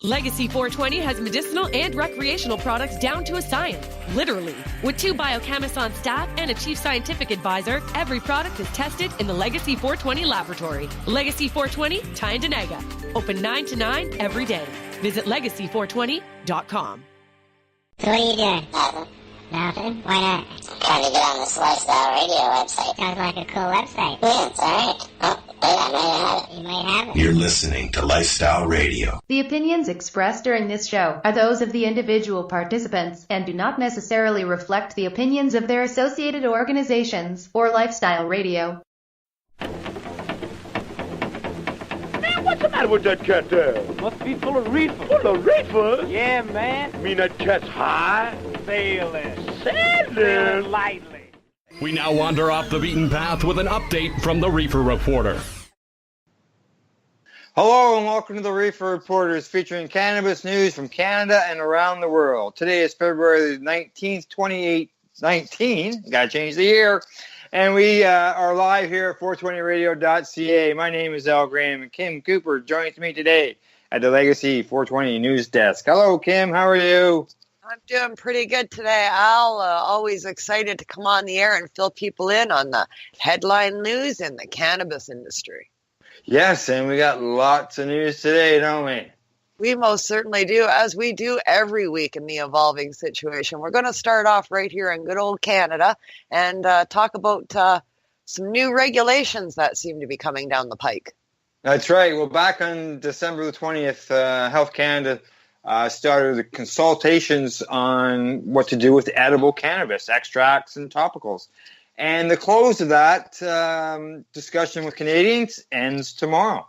Legacy 420 has medicinal and recreational products down to a science, literally. With 2 biochemists on staff and a chief scientific advisor, every product is tested in the Legacy 420 laboratory. Legacy 420, Tyendinaga. Open 9 to 9 every day. Visit legacy420.com. So what are you doing? Nothing. Nothing? Why not? Trying to get on this Lifestyle Radio website. Sounds like a cool website. Yeah, it's alright. Oh, wait, I might have it. You might have it. You're listening to Lifestyle Radio. The opinions expressed during this show are those of the individual participants and do not necessarily reflect the opinions of their associated organizations or Lifestyle Radio. What's the matter with that cat there? Must be full of reefer. Full of reefer? Yeah, man. Mean that cat's high? Sailing. Sailing? Lightly. We now wander off the beaten path with an update from the Reefer Reporter. Hello and welcome to the Reefer Reporters, featuring cannabis news from Canada and around the world. Today is February 19th, 2019. Got to change the year. And we are live here at 420radio.ca. My name is Al Graham, and Kim Cooper joins me today at the Legacy 420 News Desk. Hello, Kim. How are you? I'm doing pretty good today, Al. Always excited to come on the air and fill people in on the headline news in the cannabis industry. Yes, and we got lots of news today, don't we? We most certainly do, as we do every week in the evolving situation. We're going to start off right here in good old Canada and talk about some new regulations that seem to be coming down the pike. That's right. Well, back on December the 20th, Health Canada started the consultations on what to do with edible cannabis, extracts and topicals. And the close of that discussion with Canadians ends tomorrow.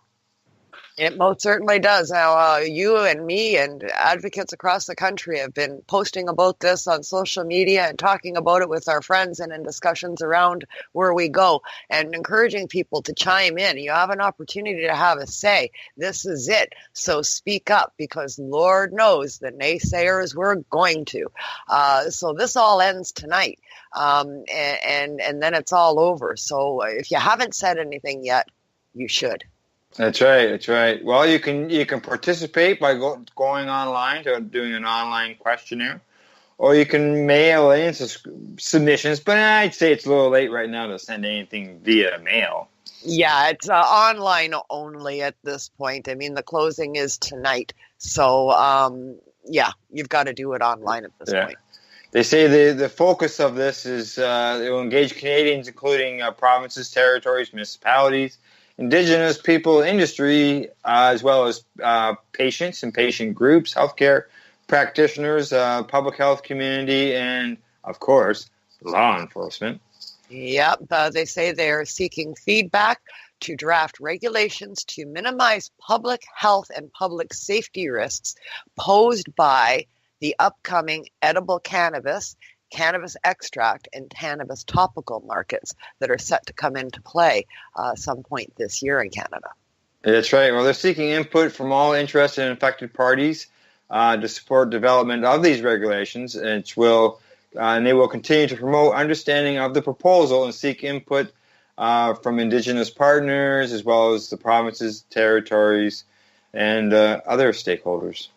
It most certainly does. Now, you and me and advocates across the country have been posting about this on social media and talking about it with our friends and in discussions around where we go and encouraging people to chime in. You have an opportunity to have a say. This is it. So speak up, because Lord knows the naysayers were going to. So this all ends tonight. And then it's all over. So if you haven't said anything yet, you should. That's right. That's right. Well, you can participate by going online to doing an online questionnaire, or you can mail in submissions. But I'd say it's a little late right now to send anything via mail. Yeah, it's online only at this point. I mean, the closing is tonight, so yeah, you've got to do it online at this point. They say the focus of this is it will engage Canadians, including provinces, territories, municipalities, Indigenous people, industry, as well as patients and patient groups, healthcare practitioners, public health community, and, of course, law enforcement. Yep. They say they are seeking feedback to draft regulations to minimize public health and public safety risks posed by the upcoming edible cannabis extract, and cannabis topical markets that are set to come into play some point this year in Canada. That's right. Well, they're seeking input from all interested and affected parties to support development of these regulations, and they will continue to promote understanding of the proposal and seek input from Indigenous partners, as well as the provinces, territories, and other stakeholders.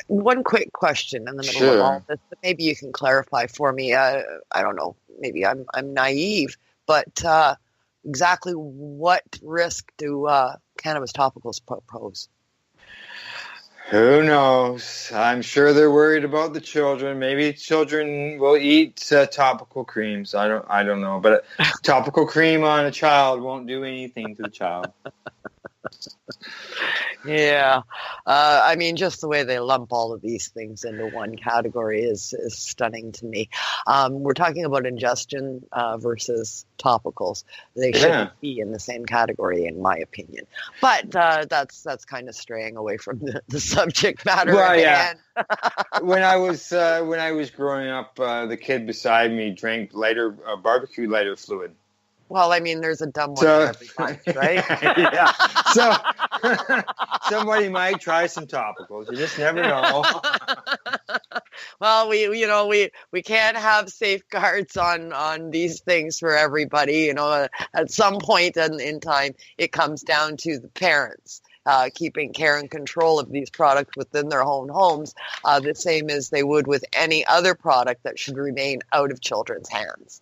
One quick question in the middle of all this, but maybe you can clarify for me. I don't know, maybe I'm naive, but exactly what risk do cannabis topicals pose? Who knows? I'm sure they're worried about the children. Maybe children will eat topical creams. I don't know, but a topical cream on a child won't do anything to the child. Yeah. I mean, just the way they lump all of these things into one category is stunning to me. We're talking about ingestion versus topicals. They shouldn't be in the same category, in my opinion. But that's kind of straying away from the subject matter. Well, yeah. When I was growing up, the kid beside me drank barbecue lighter fluid. Well, I mean, there's a dumb one every time, right? Yeah. So somebody might try some topicals. You just never know. Well, we can't have safeguards on these things for everybody. At some point in time, it comes down to the parents keeping care and control of these products within their own homes, the same as they would with any other product that should remain out of children's hands.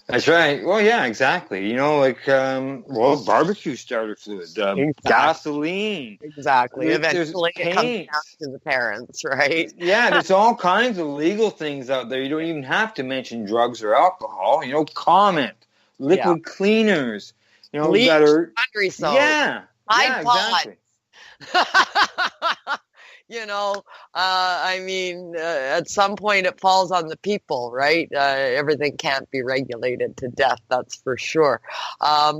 That's right. Well, yeah, exactly. You know, like, barbecue starter fluid, Exactly. gasoline. Exactly. There's Eventually it comes paints. down to the parents, right? Yeah, there's all kinds of legal things out there. You don't even have to mention drugs or alcohol. You know, comment, liquid cleaners. You know, Bleach, that are laundry soap. yeah, Tide exactly. You know, I mean, at some point it falls on the people, right? Everything can't be regulated to death, that's for sure. At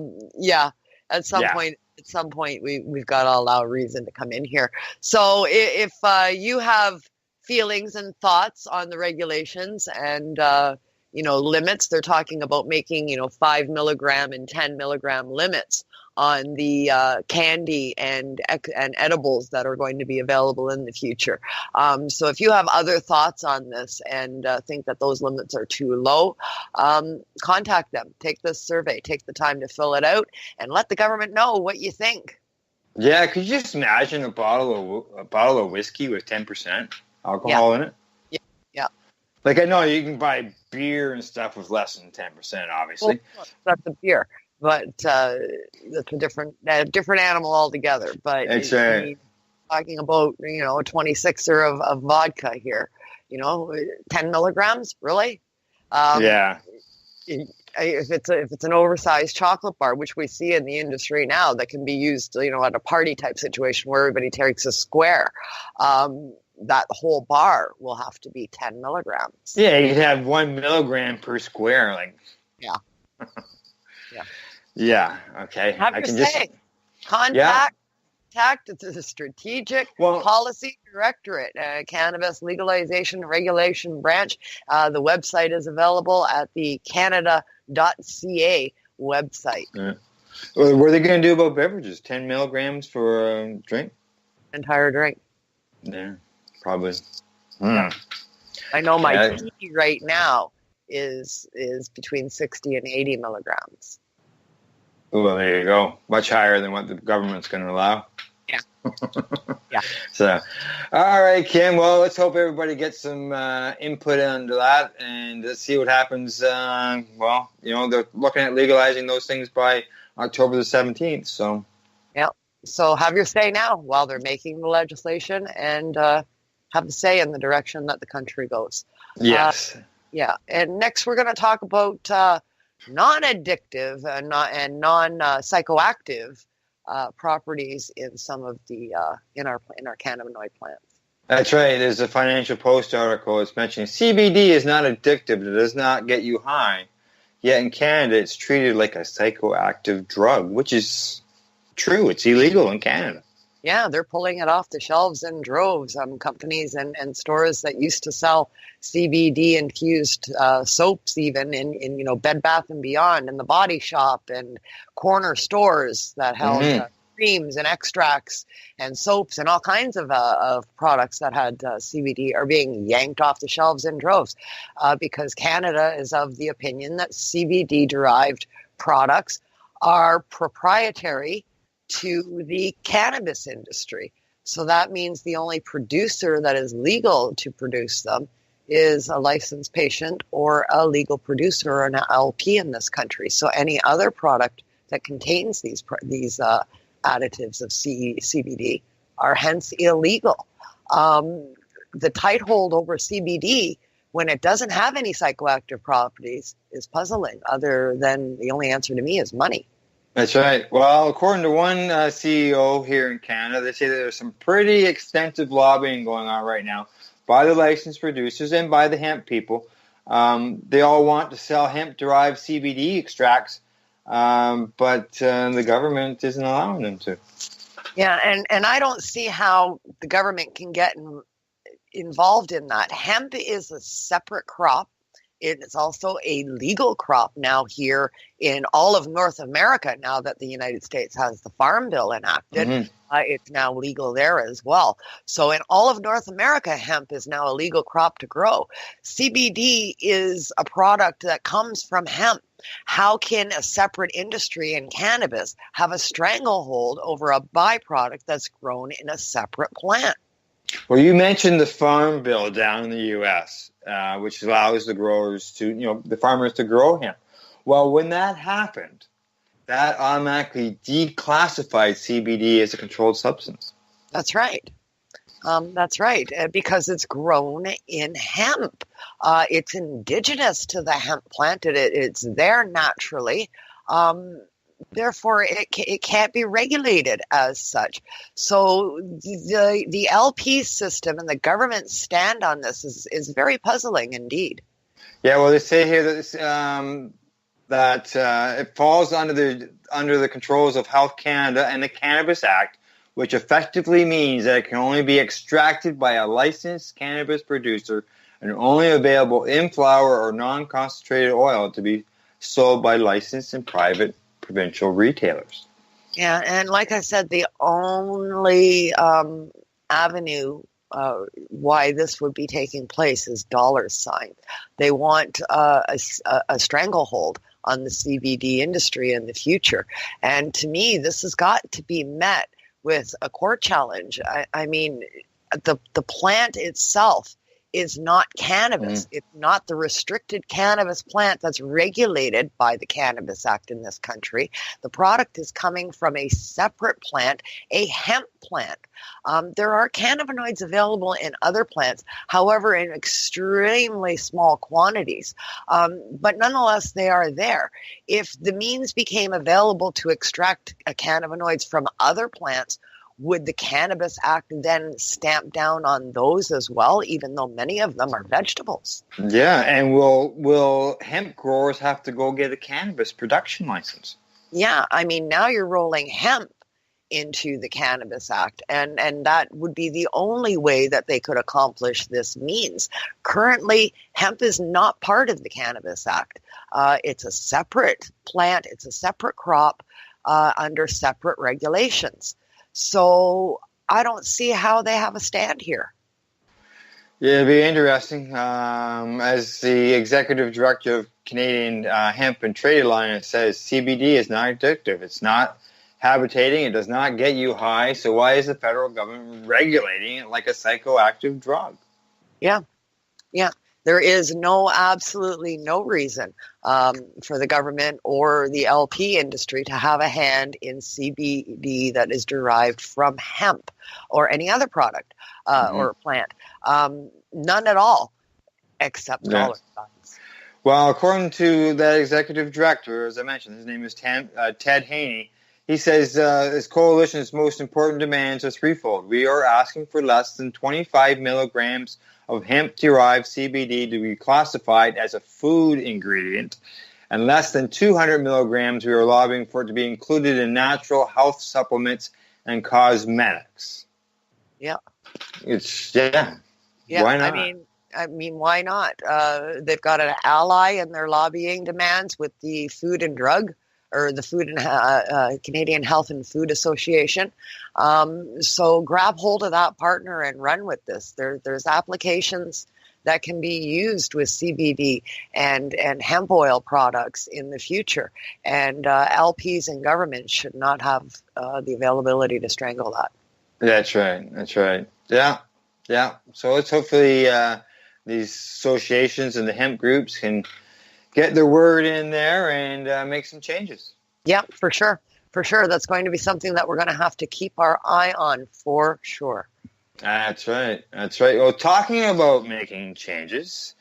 some point, we've got to allow reason to come in here. So if you have feelings and thoughts on the regulations and limits, they're talking about making 5 milligram and 10 milligram limits on the candy and edibles that are going to be available in the future. So if you have other thoughts on this and think that those limits are too low, contact them. Take this survey. Take the time to fill it out and let the government know what you think. Yeah, could you just imagine a bottle of whiskey with 10% alcohol in it? Yeah. Like, I know you can buy beer and stuff with less than 10%, obviously. Well, that's a beer. But that's a different animal altogether. But It's right. Talking about a 26er of vodka here, 10 milligrams, really? Yeah. If it's an oversized chocolate bar, which we see in the industry now, that can be used, at a party type situation where everybody takes a square. That whole bar will have to be 10 milligrams. Yeah, you'd have 1 milligram per square. Like, yeah. Yeah. Okay. Have your say. Contact the Strategic Policy Directorate, Cannabis Legalization Regulation Branch. The website is available at the Canada.ca website. Yeah. Well, what are they going to do about beverages? 10 milligrams for a drink? Entire drink. Yeah, probably. Yeah. I know my tea right now is between 60 and 80 milligrams. Well, there you go. Much higher than what the government's going to allow. Yeah. Yeah. So, all right, Kim. Well, let's hope everybody gets some input into that, and let's see what happens. They're looking at legalizing those things by October the 17th. So, yeah. So have your say now while they're making the legislation, and have a say in the direction that the country goes. Yes. Yeah. And next, we're going to talk about non-addictive and non-psychoactive properties in some of the in our cannabinoid plants. That's right. There's a Financial Post article. It's mentioning CBD is not addictive. It does not get you high. Yet in Canada, it's treated like a psychoactive drug, which is true. It's illegal in Canada. Yeah, they're pulling it off the shelves in droves. Companies and stores that used to sell CBD-infused soaps, even in Bed Bath & Beyond, and the Body Shop, and corner stores that held creams and extracts and soaps and all kinds of products that had CBD are being yanked off the shelves in droves because Canada is of the opinion that CBD-derived products are proprietary to the cannabis industry. So that means the only producer that is legal to produce them is a licensed patient or a legal producer or an LP in this country. So any other product that contains these additives of CBD are hence illegal. The tight hold over CBD when it doesn't have any psychoactive properties is puzzling, other than the only answer to me is money. That's right. Well, according to one CEO here in Canada, they say that there's some pretty extensive lobbying going on right now by the licensed producers and by the hemp people. They all want to sell hemp-derived CBD extracts, but the government isn't allowing them to. Yeah, and I don't see how the government can get involved in that. Hemp is a separate crop. It is also a legal crop now here in all of North America. Now that the United States has the Farm Bill enacted, it's now legal there as well. So in all of North America, hemp is now a legal crop to grow. CBD is a product that comes from hemp. How can a separate industry in cannabis have a stranglehold over a byproduct that's grown in a separate plant? Well, you mentioned the Farm Bill down in the U.S., which allows the growers to, the farmers to grow hemp. Well, when that happened, that automatically declassified CBD as a controlled substance. That's right. That's right, because it's grown in hemp. It's indigenous to the hemp plant. It's there naturally. Therefore, it can't be regulated as such. So the LP system and the government's stand on this is very puzzling indeed. Yeah, well, they say here that it falls under the controls of Health Canada and the Cannabis Act, which effectively means that it can only be extracted by a licensed cannabis producer and only available in flower or non-concentrated oil to be sold by licensed and private provincial retailers. Yeah, and like I said, the only avenue why this would be taking place is dollar sign. They want a stranglehold on the CBD industry in the future. And to me, this has got to be met with a court challenge. I mean, the plant itself is not cannabis. It's not the restricted cannabis plant that's regulated by the Cannabis Act in this country. The product is coming from a separate plant, a hemp plant. There are cannabinoids available in other plants, however, in extremely small quantities. But nonetheless, they are there. If the means became available to extract cannabinoids from other plants, would the Cannabis Act then stamp down on those as well, even though many of them are vegetables? Yeah, and will hemp growers have to go get a cannabis production license? Yeah, I mean, now you're rolling hemp into the Cannabis Act, and that would be the only way that they could accomplish this means. Currently, hemp is not part of the Cannabis Act. It's a separate plant, it's a separate crop under separate regulations. So I don't see how they have a stand here. Yeah, it'd be interesting. As the executive director of Canadian Hemp and Trade Alliance says, CBD is not addictive. It's not habitating. It does not get you high. So why is the federal government regulating it like a psychoactive drug? Yeah. There is absolutely no reason for the government or the LP industry to have a hand in CBD that is derived from hemp or any other product or plant. None at all, except dollar signs. Well, according to that executive director, as I mentioned, his name is Ted Haney. He says his coalition's most important demands are threefold. We are asking for less than 25 milligrams of hemp-derived CBD to be classified as a food ingredient, and less than 200 milligrams we are lobbying for it to be included in natural health supplements and cosmetics. Yeah. Yeah. Why not? I mean, why not? They've got an ally in their lobbying demands with the Food and Drug, or the Food and Canadian Health and Food Association. So grab hold of that partner and run with this. There's applications that can be used with CBD and hemp oil products in the future. And LPs and government should not have the availability to strangle that. That's right. Yeah. So let's hopefully these associations and the hemp groups can get their word in there and make some changes. Yeah, for sure. That's going to be something that we're going to have to keep our eye on for sure. That's right. Well, talking about making changes,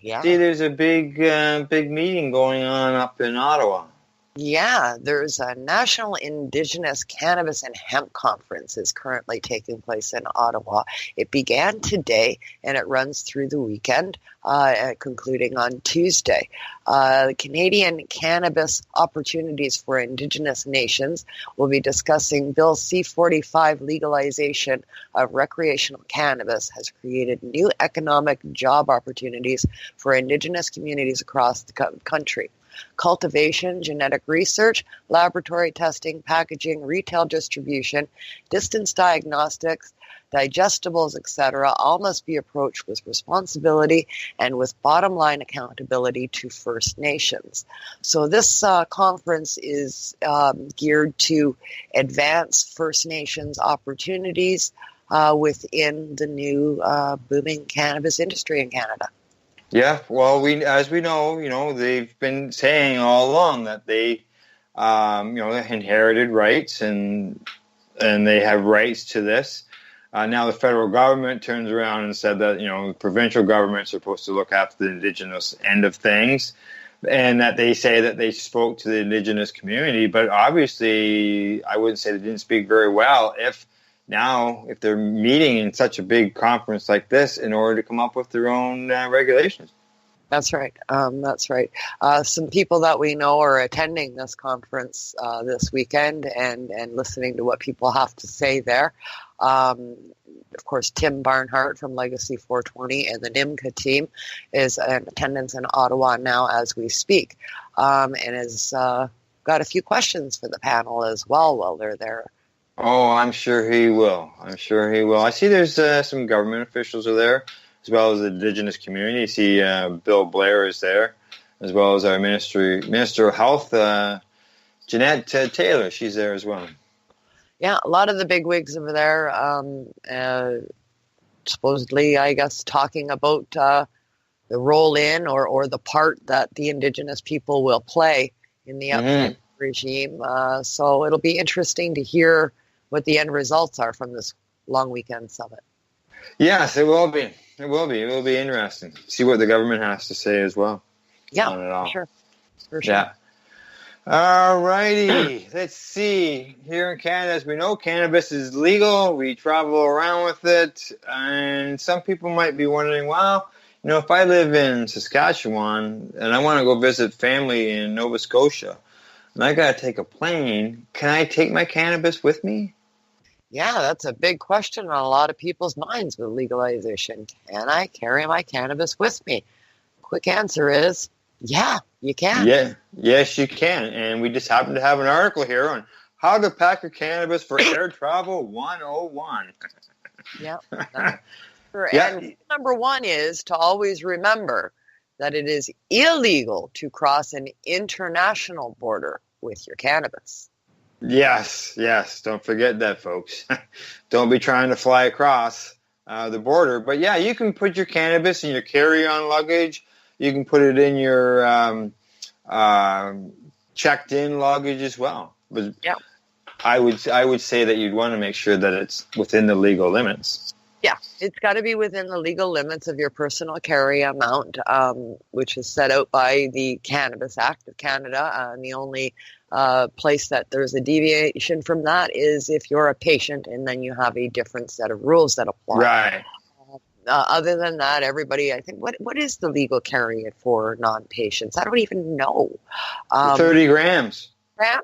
yeah. See, there's a big meeting going on up in Ottawa. Yeah, there's a National Indigenous Cannabis and Hemp Conference is currently taking place in Ottawa. It began today and it runs through the weekend, concluding on Tuesday. Canadian Cannabis Opportunities for Indigenous Nations will be discussing Bill C-45 legalization of recreational cannabis has created new economic job opportunities for Indigenous communities across the country. cultivation, genetic research, laboratory testing, packaging, retail distribution, distance diagnostics, digestibles, etc., all must be approached with responsibility and with bottom line accountability to First Nations. So this conference is geared to advance First Nations opportunities within the new booming cannabis industry in Canada. Yeah, well, as we know, they've been saying all along that they, inherited rights and they have rights to this. Now the federal government turns around and said that, provincial governments are supposed to look after the Indigenous end of things, and that they say that they spoke to the Indigenous community. But obviously, I wouldn't say they didn't speak very well if they're meeting in such a big conference like this in order to come up with their own regulations. That's right. That's right. Some people that we know are attending this conference this weekend and listening to what people have to say there. Of course, Tim Barnhart from Legacy 420 and the NIMCA team is in attendance in Ottawa now as we speak, and has got a few questions for the panel as well while they're there. Oh, I'm sure he will. I see there's some government officials are there, as well as the Indigenous community. I see Bill Blair is there, as well as our Minister of Health, Jeanette Taylor. She's there as well. Yeah, a lot of the bigwigs over there, supposedly, I guess, talking about the role in or the part that the Indigenous people will play in the upcoming regime. So it'll be interesting to hear what the end results are from this long weekend summit. Yes, it will be. It will be interesting. See what the government has to say as well. Yeah, on it all. For sure. Yeah. All righty. Let's see. Here in Canada, as we know, cannabis is legal. We travel around with it. And some people might be wondering, well, if I live in Saskatchewan and I want to go visit family in Nova Scotia and I got to take a plane, can I take my cannabis with me? Yeah, that's a big question on a lot of people's minds with legalization. Can I carry my cannabis with me? Quick answer is, yeah, you can. Yeah, yes, you can. And we just happen to have an article here on how to pack your cannabis for air travel 101. Yeah. And number one is to always remember that it is illegal to cross an international border with your cannabis. Yes. Don't forget that, folks. Don't be trying to fly across the border. But yeah, you can put your cannabis in your carry-on luggage. You can put it in your checked-in luggage as well. But yeah, I would say that you'd want to make sure that it's within the legal limits. Yeah, it's got to be within the legal limits of your personal carry amount, which is set out by the Cannabis Act of Canada. And the only place that there's a deviation from that is if you're a patient, and then you have a different set of rules that apply. Right. Other than that, everybody, I think, what is the legal carry for non-patients? I don't even know. 30 grams.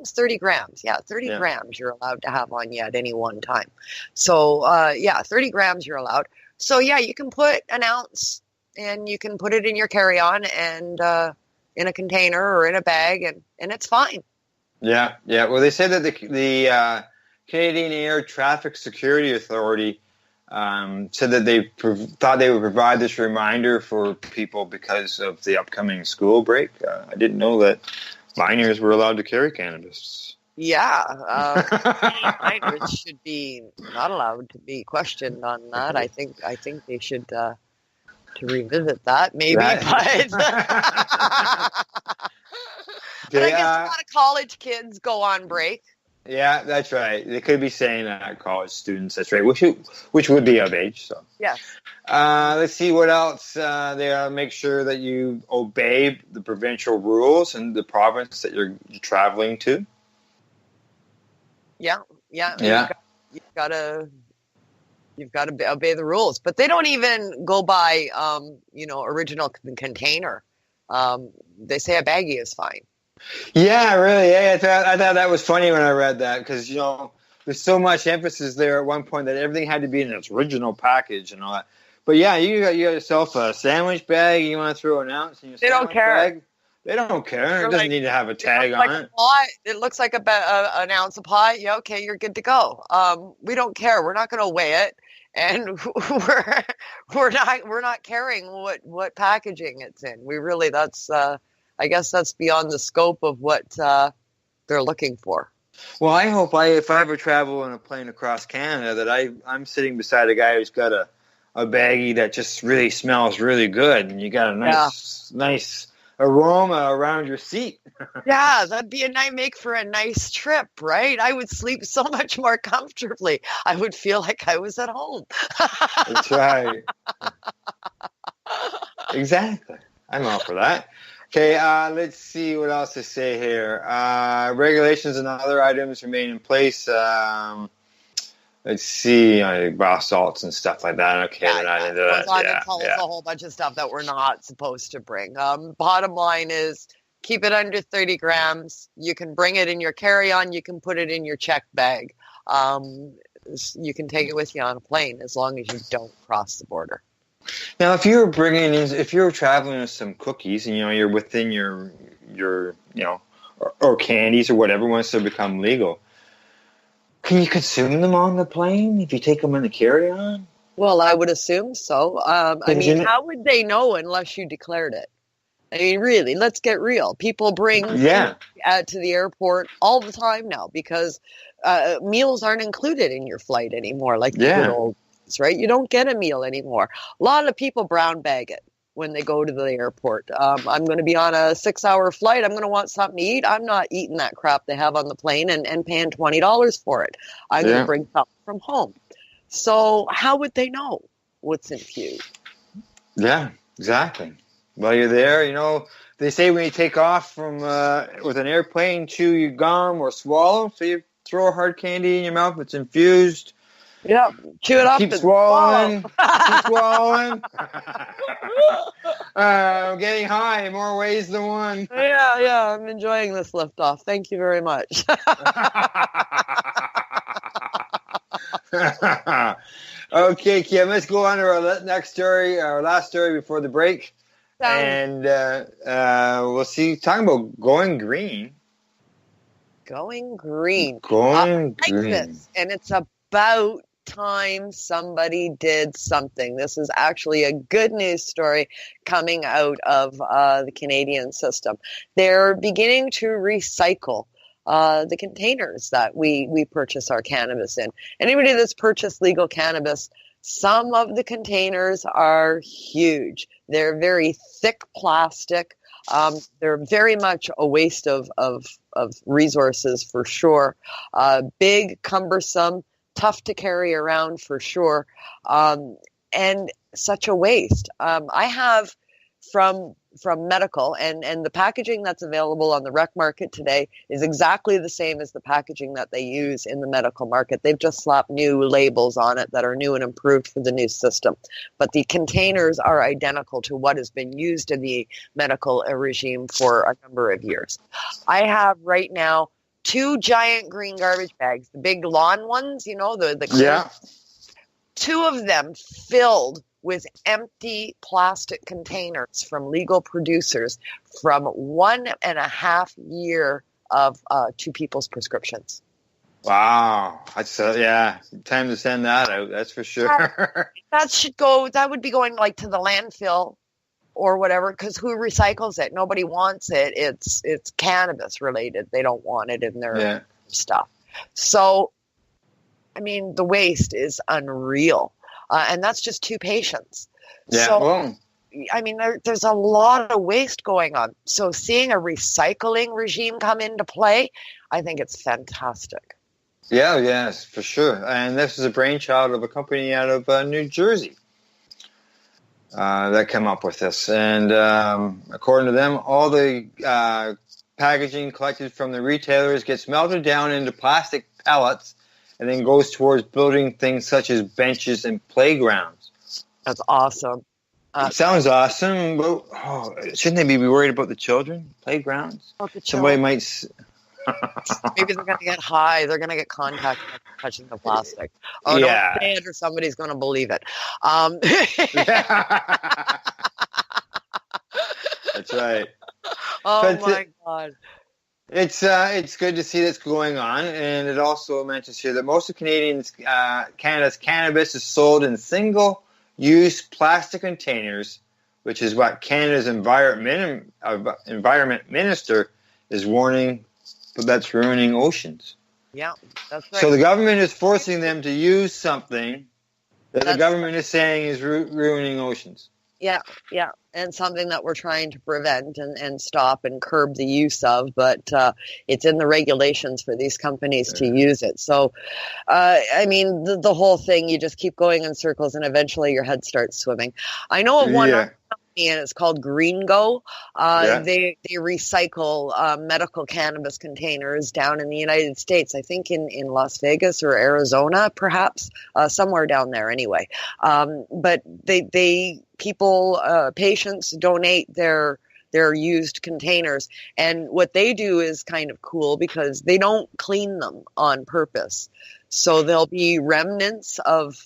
30 grams. Yeah, 30 grams you're allowed to have on you at any one time. So, 30 grams you're allowed. So, yeah, you can put an ounce and you can put it in your carry-on and in a container or in a bag, and it's fine. Yeah. Well, they said that the Canadian Air Traffic Security Authority said that they thought they would provide this reminder for people because of the upcoming school break. I didn't know that minors were allowed to carry cannabis. Yeah, minors should be not allowed to be questioned on that. I think they should to revisit that maybe. But I guess a lot of college kids go on break. Yeah, that's right. They could be saying that, college students. That's right, which would be of age. So yes. Let's see what else. They make sure that you obey the provincial rules in the province that you're traveling to. Yeah. You've got to obey the rules, but they don't even go by original container. They say a baggie is fine. Yeah, really. Yeah, I thought that was funny when I read that because there's so much emphasis there at one point that everything had to be in its original package and all that. But yeah, you got yourself a sandwich bag. You want to throw an ounce in your sandwich bag? They don't care. It They're doesn't like, need to have a tag on it. It looks like an ounce of pot. Yeah, okay, you're good to go. We don't care. We're not going to weigh it, and we're not caring what packaging it's in. We really I guess that's beyond the scope of what they're looking for. Well, I hope if I ever travel on a plane across Canada, that I'm sitting beside a guy who's got a baggie that just really smells really good, and you got a nice aroma around your seat. Yeah, that'd be make for a nice trip, right? I would sleep so much more comfortably. I would feel like I was at home. That's right. Exactly. I'm all for that. Okay, let's see what else to say here. Regulations and other items remain in place. Let's see, bath salts and stuff like that. Okay, we're not into that. Tell us a whole bunch of stuff that we're not supposed to bring. Bottom line is keep it under 30 grams. You can bring it in your carry-on. You can put it in your check bag. You can take it with you on a plane as long as you don't cross the border. Now, if you were traveling with some cookies and you're within your or candies or whatever wants to become legal, can you consume them on the plane if you take them in the carry-on? Well, I would assume so. How would they know unless you declared it? I mean, really, let's get real. People bring food to the airport all the time now because meals aren't included in your flight anymore, like the good old days, right? You don't get a meal anymore. A lot of people brown bag it when they go to the airport. I'm going to be on a 6-hour flight. I'm going to want something to eat. I'm not eating that crap they have on the plane and paying $20 for it. I'm going to bring something from home. So how would they know what's infused? Yeah, exactly. While you're there, they say when you take off from with an airplane, chew your gum or swallow. So you throw a hard candy in your mouth. It's infused. Yeah, chew it up. Keep swallowing. Keep swallowing. Getting high in more ways than one. Yeah, I'm enjoying this liftoff. Thank you very much. Okay, Kim, let's go on to our next story, our last story before the break. And we'll see, talking about going green. Going green. Going green. Like this, and it's about time somebody did something. This is actually a good news story coming out of the Canadian system. They're beginning to recycle the containers that we purchase our cannabis in. Anybody that's purchased legal cannabis, some of the containers are huge. They're very thick plastic. They're very much a waste of resources for sure. Big, cumbersome, tough to carry around for sure, and such a waste. I have from medical, and the packaging that's available on the rec market today is exactly the same as the packaging that they use in the medical market. They've just slapped new labels on it that are new and improved for the new system. But the containers are identical to what has been used in the medical regime for a number of years. I have right now 2 giant green garbage bags, the big lawn ones, the 2 of them filled with empty plastic containers from legal producers from 1.5 year of 2 people's prescriptions. Wow. That's time to send that out, that's for sure. That would be going like to the landfill or whatever, because who recycles it? Nobody wants it. It's cannabis related. They don't want it in their stuff. So, I mean, the waste is unreal. And that's just 2 patients. Yeah. So, I mean, there's a lot of waste going on. So seeing a recycling regime come into play, I think it's fantastic. Yeah, yes, for sure. And this is a brainchild of a company out of New Jersey that came up with this. And according to them, all the packaging collected from the retailers gets melted down into plastic pellets and then goes towards building things such as benches and playgrounds. That's awesome. It sounds awesome, but shouldn't they be worried about the children? Playgrounds? Somebody might... Maybe they're going to get high. They're going to get contact touching the plastic. Oh, don't say it or somebody's going to believe it. That's right. my God. It's good to see that's going on, and it also mentions here that most of Canada's cannabis is sold in single-use plastic containers, which is what Canada's environment minister is warning that's ruining oceans. Yeah, that's right. So the government is forcing them to use something that the government is saying is ruining oceans. Yeah, and something that we're trying to prevent and stop and curb the use of, but it's in the regulations for these companies to use it. So, I mean, the whole thing, you just keep going in circles and eventually your head starts swimming. I know of one company, and it's called Green Go. They recycle medical cannabis containers down in the United States, I think in Las Vegas or Arizona, perhaps, somewhere down there anyway. But patients donate their used containers, and what they do is kind of cool because they don't clean them on purpose. So there'll be remnants of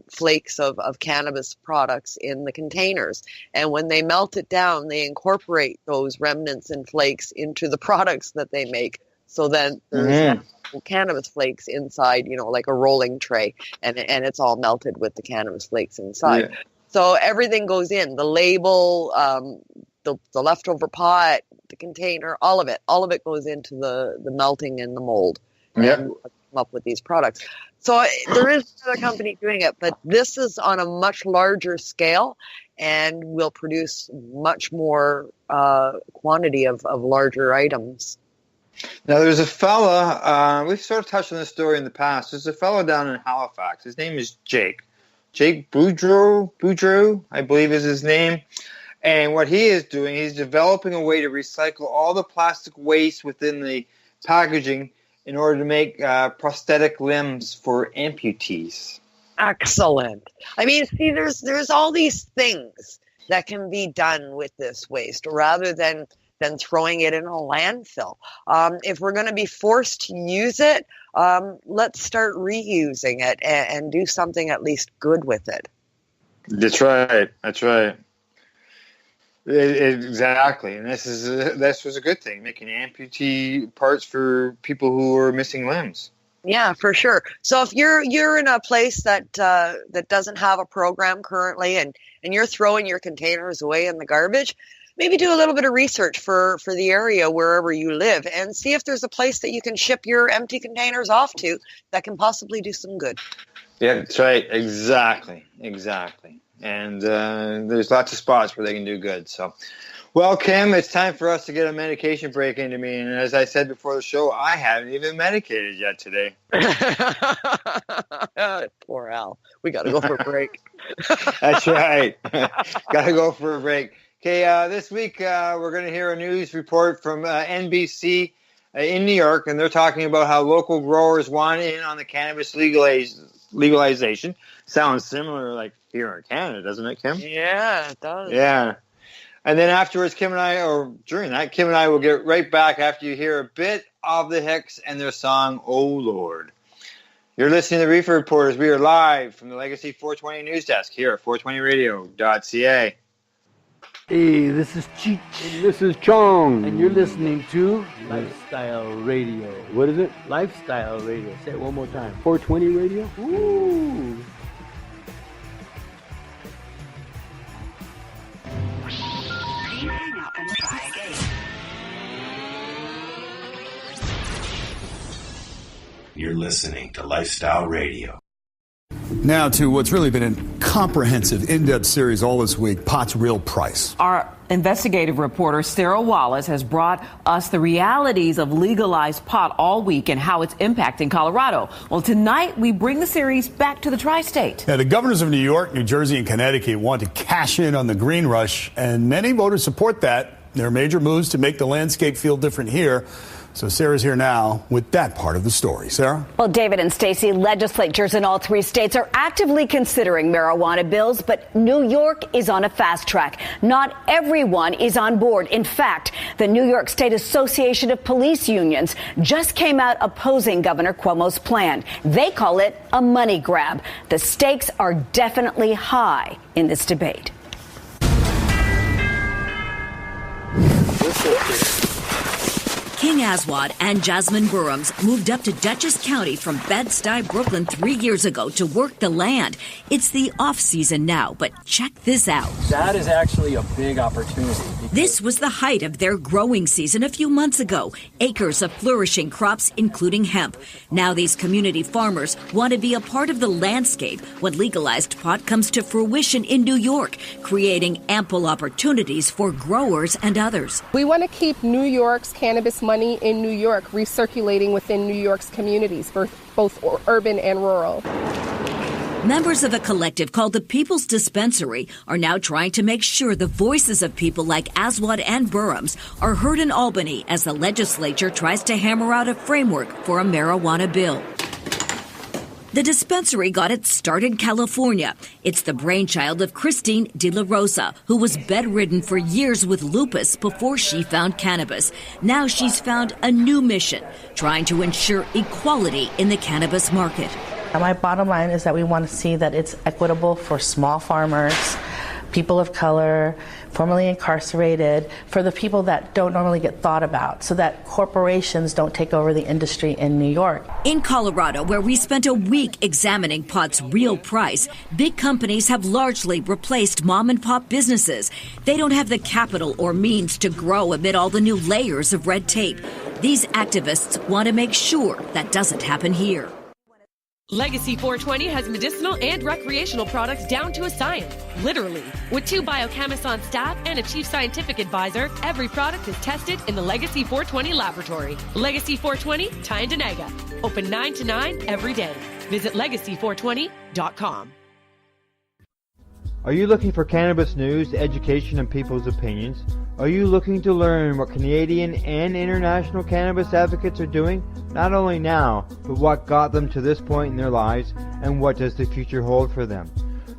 flakes of cannabis products in the containers. And when they melt it down, they incorporate those remnants and flakes into the products that they make. So then there's cannabis flakes inside, like a rolling tray, and it's all melted with the cannabis flakes inside. Yeah. So everything goes in, the label, the leftover pot, the container, all of it goes into the melting and the mold. Yeah. And come up with these products. So there is another company doing it, but this is on a much larger scale and will produce much more quantity of larger items. Now, there's a fella, we've sort of touched on this story in the past. There's a fella down in Halifax. His name is Jake Boudreau, I believe is his name. And what he is doing, he's developing a way to recycle all the plastic waste within the packaging in order to make prosthetic limbs for amputees. Excellent. I mean, see, there's all these things that can be done with this waste rather than throwing it in a landfill. If we're going to be forced to use it, let's start reusing it and do something at least good with it. That's right. Exactly, and this was a good thing, making amputee parts for people who are missing limbs. Yeah, for sure. So if you're in a place that doesn't have a program currently, and you're throwing your containers away in the garbage, maybe do a little bit of research for the area wherever you live, and see if there's a place that you can ship your empty containers off to that can possibly do some good. Yeah, that's right. Exactly. And there's lots of spots where they can do good. So, well, Kim, it's time for us to get a medication break into me. And as I said before the show, I haven't even medicated yet today. Poor Al. We got to go for a break. That's right. Got to go for a break. Okay, this week we're going to hear a news report from NBC in New York, and they're talking about how local growers want in on the cannabis legalization. Sounds similar like here in Canada, doesn't it, Kim? Yeah, it does. Yeah. And then afterwards, Kim and I will get right back after you hear a bit of the Hicks and their song, Oh Lord. You're listening to Reefer Reporters. We are live from the Legacy 420 News Desk here at 420radio.ca. Hey, this is Cheech. And this is Chong. And you're listening to Lifestyle Radio. What is it? Lifestyle Radio. Say it one more time. 420 Radio? Ooh. Hang up and try again. You're listening to Lifestyle Radio. Now to what's really been a comprehensive, in-depth series all this week, pot's real price. Our investigative reporter, Sarah Wallace, has brought us the realities of legalized pot all week and how it's impacting Colorado. Well, tonight we bring the series back to the tri-state. Now, the governors of New York, New Jersey, and Connecticut want to cash in on the green rush, and many voters support that. There are major moves to make the landscape feel different here. So Sarah's here now with that part of the story. Sarah? Well, David and Stacey, legislatures in all three states are actively considering marijuana bills, but New York is on a fast track. Not everyone is on board. In fact, the New York State Association of Police Unions just came out opposing Governor Cuomo's plan. They call it a money grab. The stakes are definitely high in this debate. King Aswad and Jasmine Burhams moved up to Dutchess County from Bed-Stuy, Brooklyn 3 years ago to work the land. It's the off-season now, but check this out. That is actually a big opportunity. This was the height of their growing season a few months ago. Acres of flourishing crops, including hemp. Now these community farmers want to be a part of the landscape when legalized pot comes to fruition in New York, creating ample opportunities for growers and others. We want to keep New York's cannabis money in New York recirculating within New York's communities, both urban and rural. Members of a collective called the People's Dispensary are now trying to make sure the voices of people like Aswad and Burhams are heard in Albany as the legislature tries to hammer out a framework for a marijuana bill. The dispensary got its start in California. It's the brainchild of Christine De La Rosa, who was bedridden for years with lupus before she found cannabis. Now she's found a new mission, trying to ensure equality in the cannabis market. My bottom line is that we want to see that it's equitable for small farmers, people of color, formerly incarcerated, for the people that don't normally get thought about, so that corporations don't take over the industry in New York. In Colorado, where we spent a week examining pot's real price, big companies have largely replaced mom and pop businesses. They don't have the capital or means to grow amid all the new layers of red tape. These activists want to make sure that doesn't happen here. Legacy 420 has medicinal and recreational products down to a science, literally. With 2 biochemists on staff and a chief scientific advisor, every product is tested in the Legacy 420 laboratory. Legacy 420, Tyendinaga. Open 9 to 9 every day. Visit legacy420.com. Are you looking for cannabis news, education, and people's opinions? Are you looking to learn what Canadian and international cannabis advocates are doing? Not only now, but what got them to this point in their lives, and what does the future hold for them?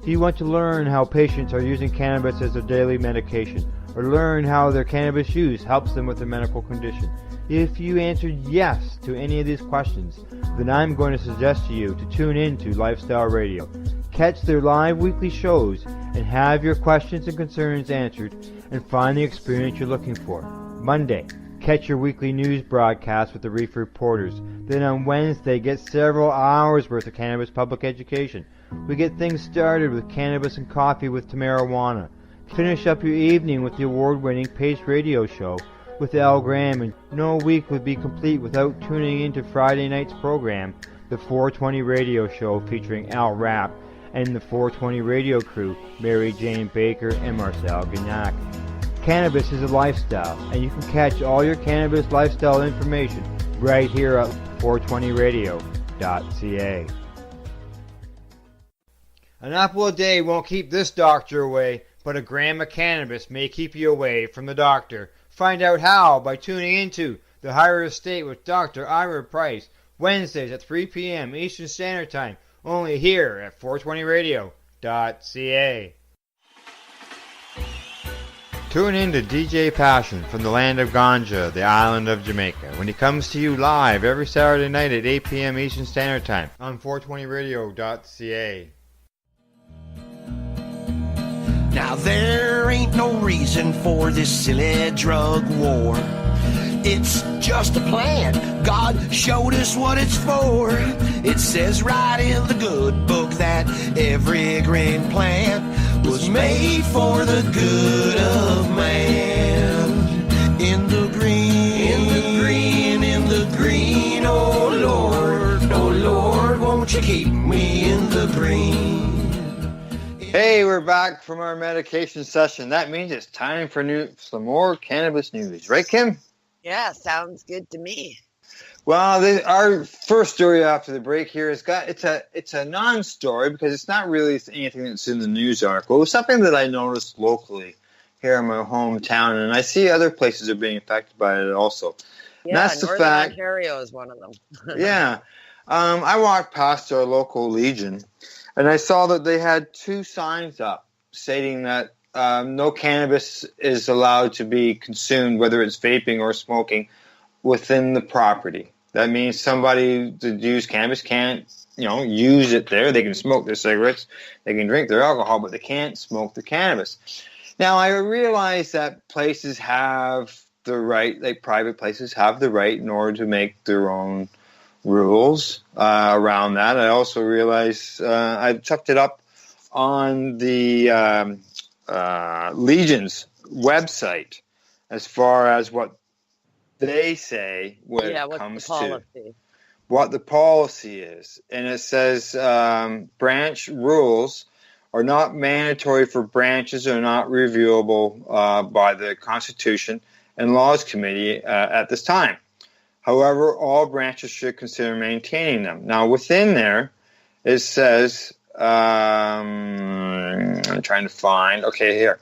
Do you want to learn how patients are using cannabis as their daily medication, or learn how their cannabis use helps them with their medical condition? If you answered yes to any of these questions, then I'm going to suggest to you to tune in to Lifestyle Radio. Catch their live weekly shows and have your questions and concerns answered and find the experience you're looking for. Monday, catch your weekly news broadcast with the Reefer Reporters. Then on Wednesday, get several hours worth of cannabis public education. We get things started with Cannabis and Coffee with Marijuana. Finish up your evening with the award-winning Pace Radio Show with Al Graham, and no week would be complete without tuning into Friday night's program, the 420 Radio Show featuring Al Rapp and the 420 radio crew, Mary Jane Baker and Marcel Gignac. Cannabis is a lifestyle, and you can catch all your cannabis lifestyle information right here at 420radio.ca. An apple a day won't keep this doctor away, but a gram of cannabis may keep you away from the doctor. Find out how by tuning into The Higher Estate with Dr. Ira Price, Wednesdays at 3 p.m. Eastern Standard Time, only here at 420radio.ca. Tune in to DJ Passion from the land of Ganja, the island of Jamaica, when he comes to you live every Saturday night at 8 p.m. Eastern Standard Time on 420radio.ca. Now there ain't no reason for this silly drug war. It's just a plan. God showed us what it's for. It says right in the good book that every green plant was made for the good of man. In the green, in the green, in the green, oh Lord, won't you keep me in the green? Hey, we're back from our medication session. That means it's time for some more cannabis news. Right, Kim? Yeah, sounds good to me. Well, our first story after the break here it's a non-story because it's not really anything that's in the news article. It's something that I noticed locally here in my hometown, and I see other places are being affected by it also. Yeah, that's Northern Ontario is one of them. Yeah. I walked past our local Legion, and I saw that they had 2 signs up stating that no cannabis is allowed to be consumed, whether it's vaping or smoking, within the property. That means somebody that use cannabis can't, use it there. They can smoke their cigarettes, they can drink their alcohol, but they can't smoke the cannabis. Now, I realize that places have the right, like private places have the right in order to make their own rules around that. I also realized I checked it up on the Legion's website as far as what they say when it comes to what the policy is. And it says branch rules are not mandatory for branches, are not reviewable by the Constitution and Laws Committee at this time. However, all branches should consider maintaining them. Now, within there, it says, I'm trying to find, okay, here.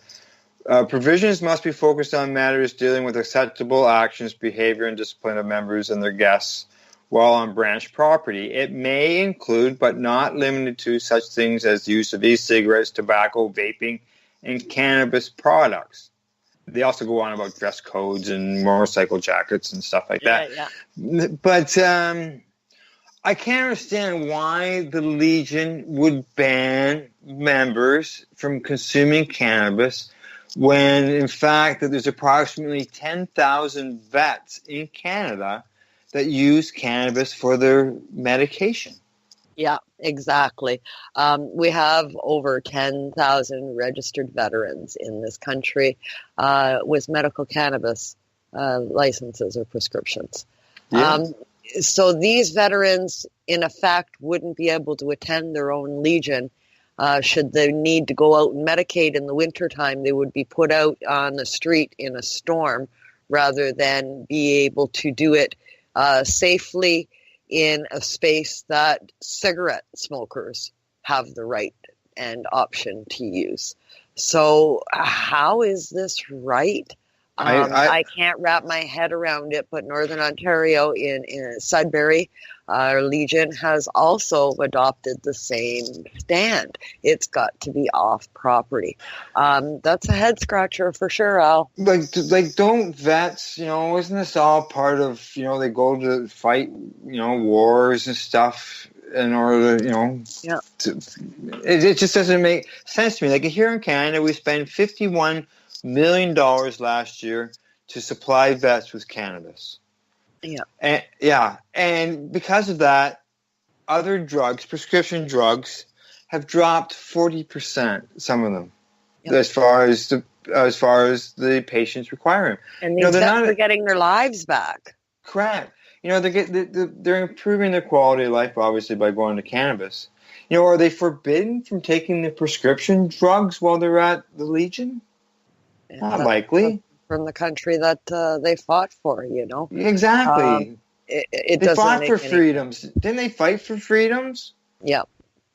Provisions must be focused on matters dealing with acceptable actions, behavior, and discipline of members and their guests while on branch property. It may include, but not limited to, such things as the use of e-cigarettes, tobacco, vaping, and cannabis products. They also go on about dress codes and motorcycle jackets and stuff like that. Yeah. But I can't understand why the Legion would ban members from consuming cannabis when, in fact, that there's approximately 10,000 vets in Canada that use cannabis for their medication. Yeah, exactly. We have over 10,000 registered veterans in this country with medical cannabis licenses or prescriptions. Yeah. So these veterans, in effect, wouldn't be able to attend their own Legion. Should they need to go out and medicate in the wintertime, they would be put out on the street in a storm rather than be able to do it safely in a space that cigarette smokers have the right and option to use. So how is this right? I can't wrap my head around it, but Northern Ontario in Sudbury, our Legion has also adopted the same stand. It's got to be off property. That's a head scratcher for sure, Al. Like don't vets, isn't this all part of, they go to fight, wars and stuff in order to, it just doesn't make sense to me. Like here in Canada, we spend $51 million last year to supply vets with cannabis. And because of that, other drugs, prescription drugs, have dropped 40%. Some of them, as far as the patients require them. And these vets are getting their lives back. Correct. They're improving their quality of life, obviously, by going to cannabis. Are they forbidden from taking the prescription drugs while they're at the Legion? Not likely. From the country that they fought for, Exactly. They fought for freedoms. Didn't they fight for freedoms? Yeah.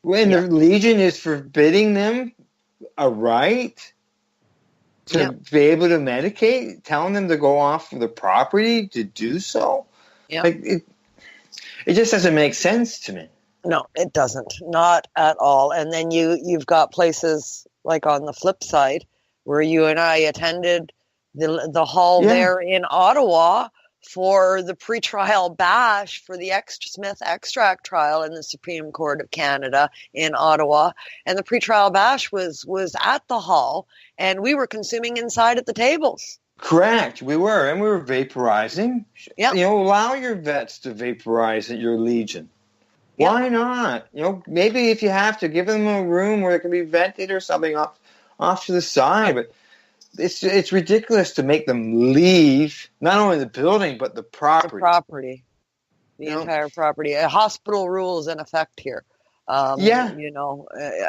When the Legion is forbidding them a right to be able to medicate, telling them to go off of the property to do so, it just doesn't make sense to me. No, it doesn't. Not at all. And then you've got places like on the flip side where you and I attended the hall there in Ottawa for the pretrial bash for the Smith extract trial in the Supreme Court of Canada in Ottawa. And the pretrial bash was at the hall, and we were consuming inside at the tables. Correct. We were. And we were vaporizing. Yeah. Allow your vets to vaporize at your Legion. Why not? Maybe if you have to, give them a room where it can be vented or something off to the side, but it's ridiculous to make them leave not only the building but the property. The entire property. Hospital rules in effect here. I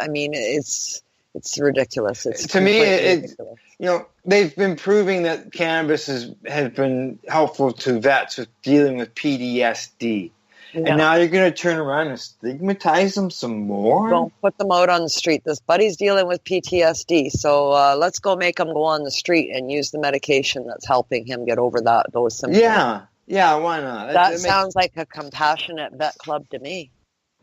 mean, it's ridiculous. It's to me, ridiculous. They've been proving that cannabis has been helpful to vets with dealing with PTSD. Yeah. And now you're going to turn around and stigmatize them some more? Don't put them out on the street. This buddy's dealing with PTSD, so let's go make him go on the street and use the medication that's helping him get over those symptoms. Yeah, why not? That sounds like a compassionate vet club to me.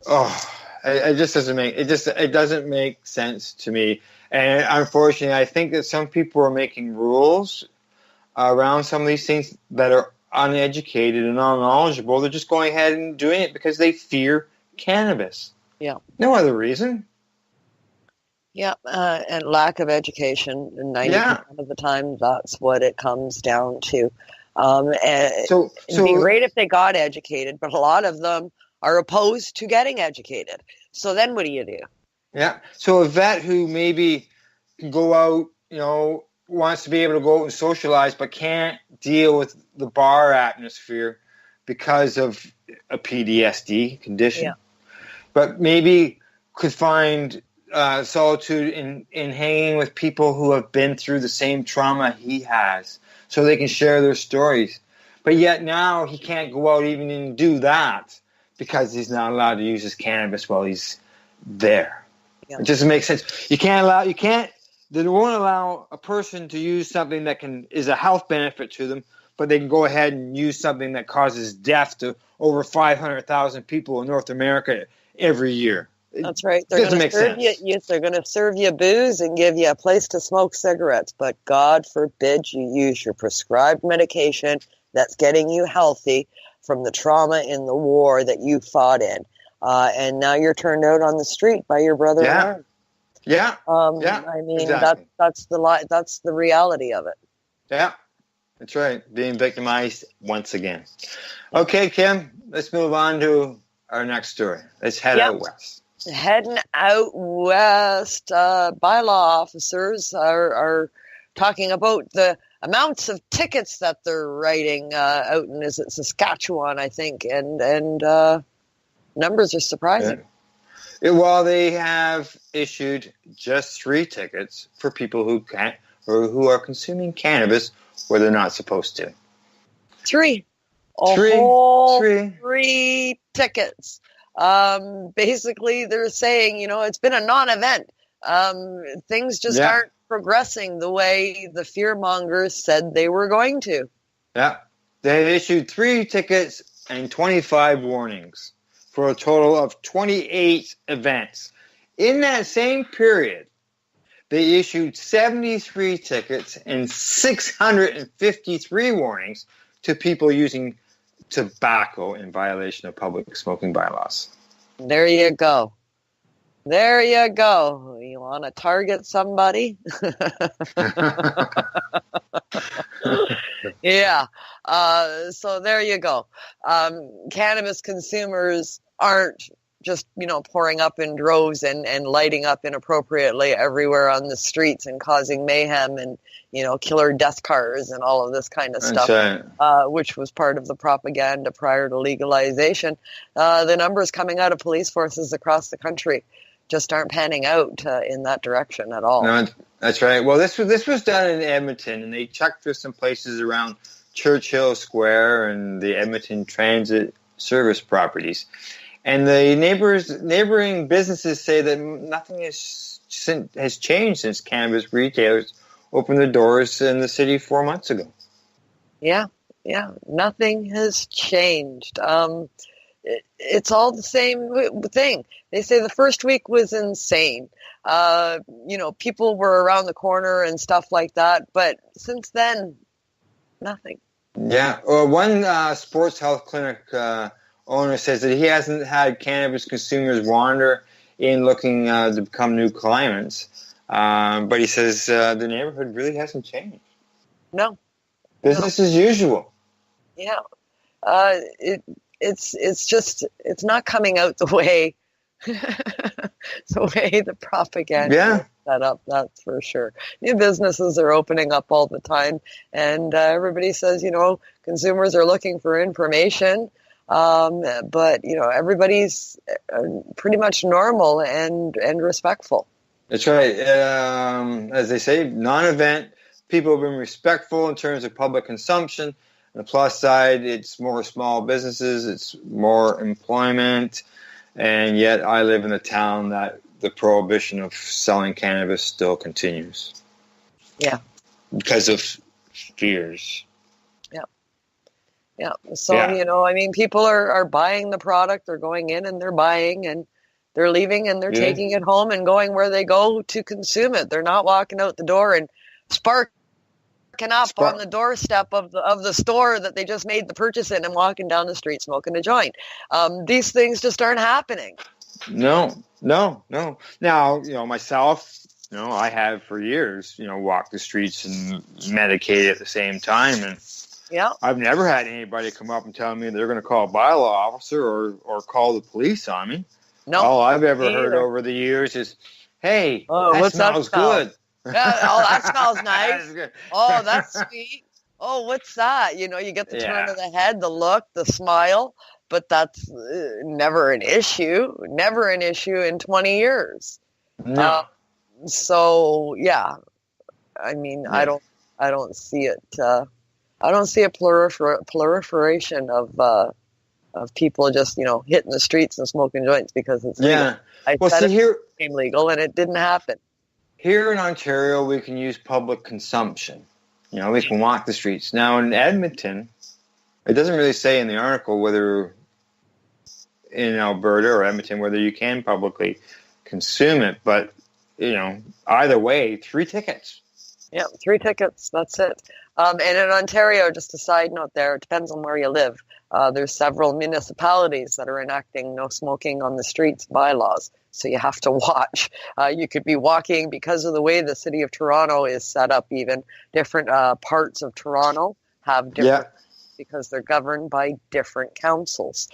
Oh, it just doesn't make sense to me. And unfortunately, I think that some people are making rules around some of these things that are uneducated and unknowledgeable. They're just going ahead and doing it because they fear cannabis. Yeah. No other reason. Yeah, and lack of education. 90% of the time, that's what it comes down to. And So it'd be great if they got educated, but a lot of them are opposed to getting educated. So then what do you do? Yeah. So a vet who maybe can go out, wants to be able to go out and socialize, but can't deal with the bar atmosphere because of a PTSD condition, but maybe could find solitude in hanging with people who have been through the same trauma he has, so they can share their stories. But yet now he can't go out even and do that because he's not allowed to use his cannabis while he's there. Yeah. It doesn't make sense. They won't allow a person to use something that is a health benefit to them, but they can go ahead and use something that causes death to over 500,000 people in North America every year. That's right. They're going to serve you. They're going to serve you booze and give you a place to smoke cigarettes. But God forbid you use your prescribed medication that's getting you healthy from the trauma in the war that you fought in, and now you're turned out on the street by your brother. Yeah. I mean, exactly. That's the reality of it. Yeah, that's right. Being victimized once again. Okay, Kim, let's move on to our next story. Let's head out west. Heading out west, bylaw officers are talking about the amounts of tickets that they're writing out in Saskatchewan, I think, and numbers are surprising. Well, they have issued just 3 tickets for people who can't or who are consuming cannabis where they're not supposed to. 3. Three tickets. Basically, they're saying, it's been a non-event. Things just aren't progressing the way the fearmongers said they were going to. Yeah. They issued 3 tickets and 25 warnings for a total of 28 events. In that same period, they issued 73 tickets and 653 warnings to people using tobacco in violation of public smoking bylaws. There you go. There you go. You want to target somebody? Yeah. So there you go. Cannabis consumers aren't just, pouring up in droves and lighting up inappropriately everywhere on the streets and causing mayhem and, killer death cars and all of this kind of stuff, which was part of the propaganda prior to legalization. The numbers coming out of police forces across the country just aren't panning out in that direction at all. No, that's right. Well, this was done in Edmonton, and they checked through some places around Churchill Square and the Edmonton Transit Service properties. And the neighboring businesses say that nothing has changed since cannabis retailers opened their doors in the city 4 months ago. Yeah, nothing has changed. It's all the same thing. They say the first week was insane. People were around the corner and stuff like that. But since then, nothing. Yeah. Well, one sports health clinic owner says that he hasn't had cannabis consumers wander in looking to become new clients. But he says the neighborhood really hasn't changed. No. Business as usual. Yeah. It's not coming out the way the propaganda is set up, that's for sure. New businesses are opening up all the time, and everybody says, consumers are looking for information, but, everybody's pretty much normal and respectful. That's right. As they say, non-event, people have been respectful in terms of public consumption. On the plus side, it's more small businesses, it's more employment, and yet I live in a town that the prohibition of selling cannabis still continues. Yeah. Because of fears. Yeah. So, people are buying the product, they're going in and they're buying, and they're leaving and they're taking it home and going where they go to consume it. They're not walking out the door and sparking up on the doorstep of the store that they just made the purchase in and walking down the street smoking a joint. These things just aren't happening. No. Now, myself, I have for years, walked the streets and medicated at the same time. And yeah, I've never had anybody come up and tell me they're going to call a bylaw officer or call the police on me. No. All I've ever heard over the years is, hey, that smells good. Yeah, oh, that smells nice. Oh, that's sweet. Oh, what's that? You get the turn of the head, the look, the smile, but that's never an issue. Never an issue in 20 years. No. So yeah, I mean, I don't see it. I don't see a proliferation of people just hitting the streets and smoking joints because it's legal. Yeah. I said it became legal, and it didn't happen. Here in Ontario, we can use public consumption. We can walk the streets. Now in Edmonton, it doesn't really say in the article whether in Alberta or Edmonton whether you can publicly consume it, but either way, 3 tickets. Yeah, 3 tickets. That's it. And in Ontario, just a side note there, it depends on where you live. There's several municipalities that are enacting no smoking on the streets bylaws. So you have to watch. You could be walking because of the way the city of Toronto is set up, even different parts of Toronto have different because they're governed by different councils.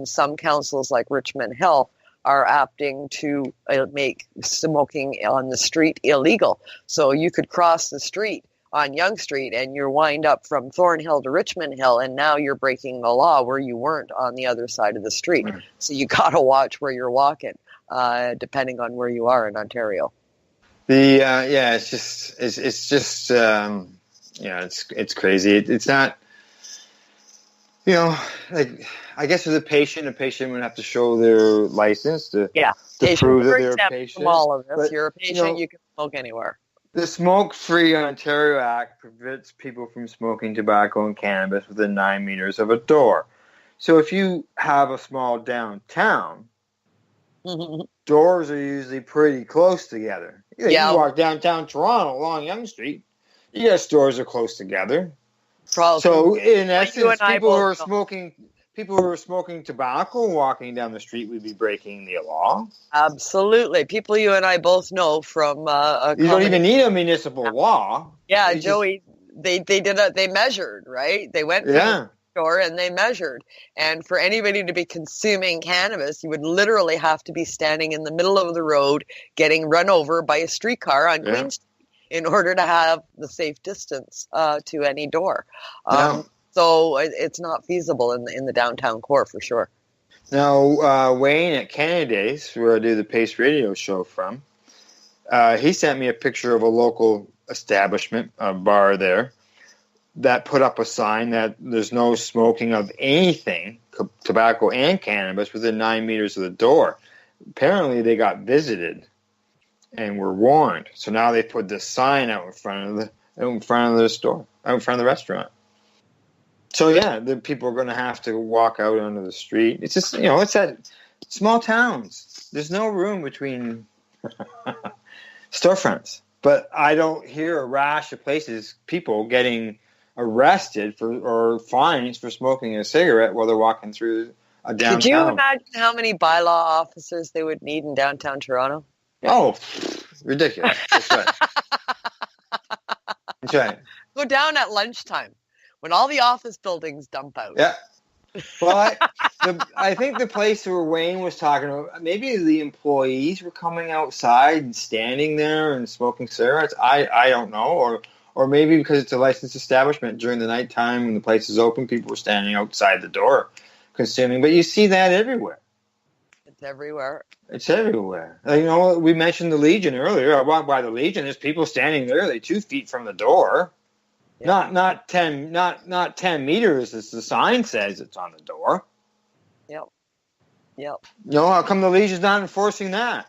Some councils like Richmond Hill are opting to make smoking on the street illegal. So you could cross the street on Yonge Street and you're wind up from Thornhill to Richmond Hill, and now you're breaking the law where you weren't on the other side of the street. So you got to watch where you're walking, depending on where you are in Ontario. It's crazy. It's not, I guess as a patient would have to show their license to prove that they're a patient. From all of this, but, you're a patient, you can smoke anywhere. The Smoke-Free Ontario Act prevents people from smoking tobacco and cannabis within 9 meters of a door. So if you have a small downtown, doors are usually pretty close together. You walk downtown Toronto along Yonge Street, yes, doors are close together. Probably. So in essence, people who are smoking tobacco walking down the street would be breaking the law. Absolutely. People you and I both know from you don't even need a municipal law. Yeah, Joey, they measured, right? They went to the store and they measured. And for anybody to be consuming cannabis, you would literally have to be standing in the middle of the road getting run over by a streetcar on Queen Street in order to have the safe distance to any door. So it's not feasible in the downtown core for sure. Now, Wayne at Canada's, where I do the Pace Radio show from, he sent me a picture of a local establishment, a bar there, that put up a sign that there's no smoking of anything, tobacco and cannabis, within 9 meters of the door. Apparently, they got visited and were warned. So now they put this sign out in front of the store, out in front of the restaurant. So the people are going to have to walk out onto the street. It's just, it's that small towns. There's no room between storefronts. But I don't hear a rash of people getting arrested or fines for smoking a cigarette while they're walking through a downtown. Could you imagine how many bylaw officers they would need in downtown Toronto? Oh, ridiculous. That's right. That's right. Go down at lunchtime when all the office buildings dump out. Yeah. Well, I think the place where Wayne was talking about, maybe the employees were coming outside and standing there and smoking cigarettes. I don't know. Or maybe because it's a licensed establishment during the nighttime when the place is open, people were standing outside the door consuming. But you see that everywhere. It's everywhere. It's everywhere. We mentioned the Legion earlier. I walked by the Legion. There's people standing there. They're 2 feet from the door. Yeah. Not 10 meters as the sign says it's on the door. Yep. How come the Legion's not enforcing that?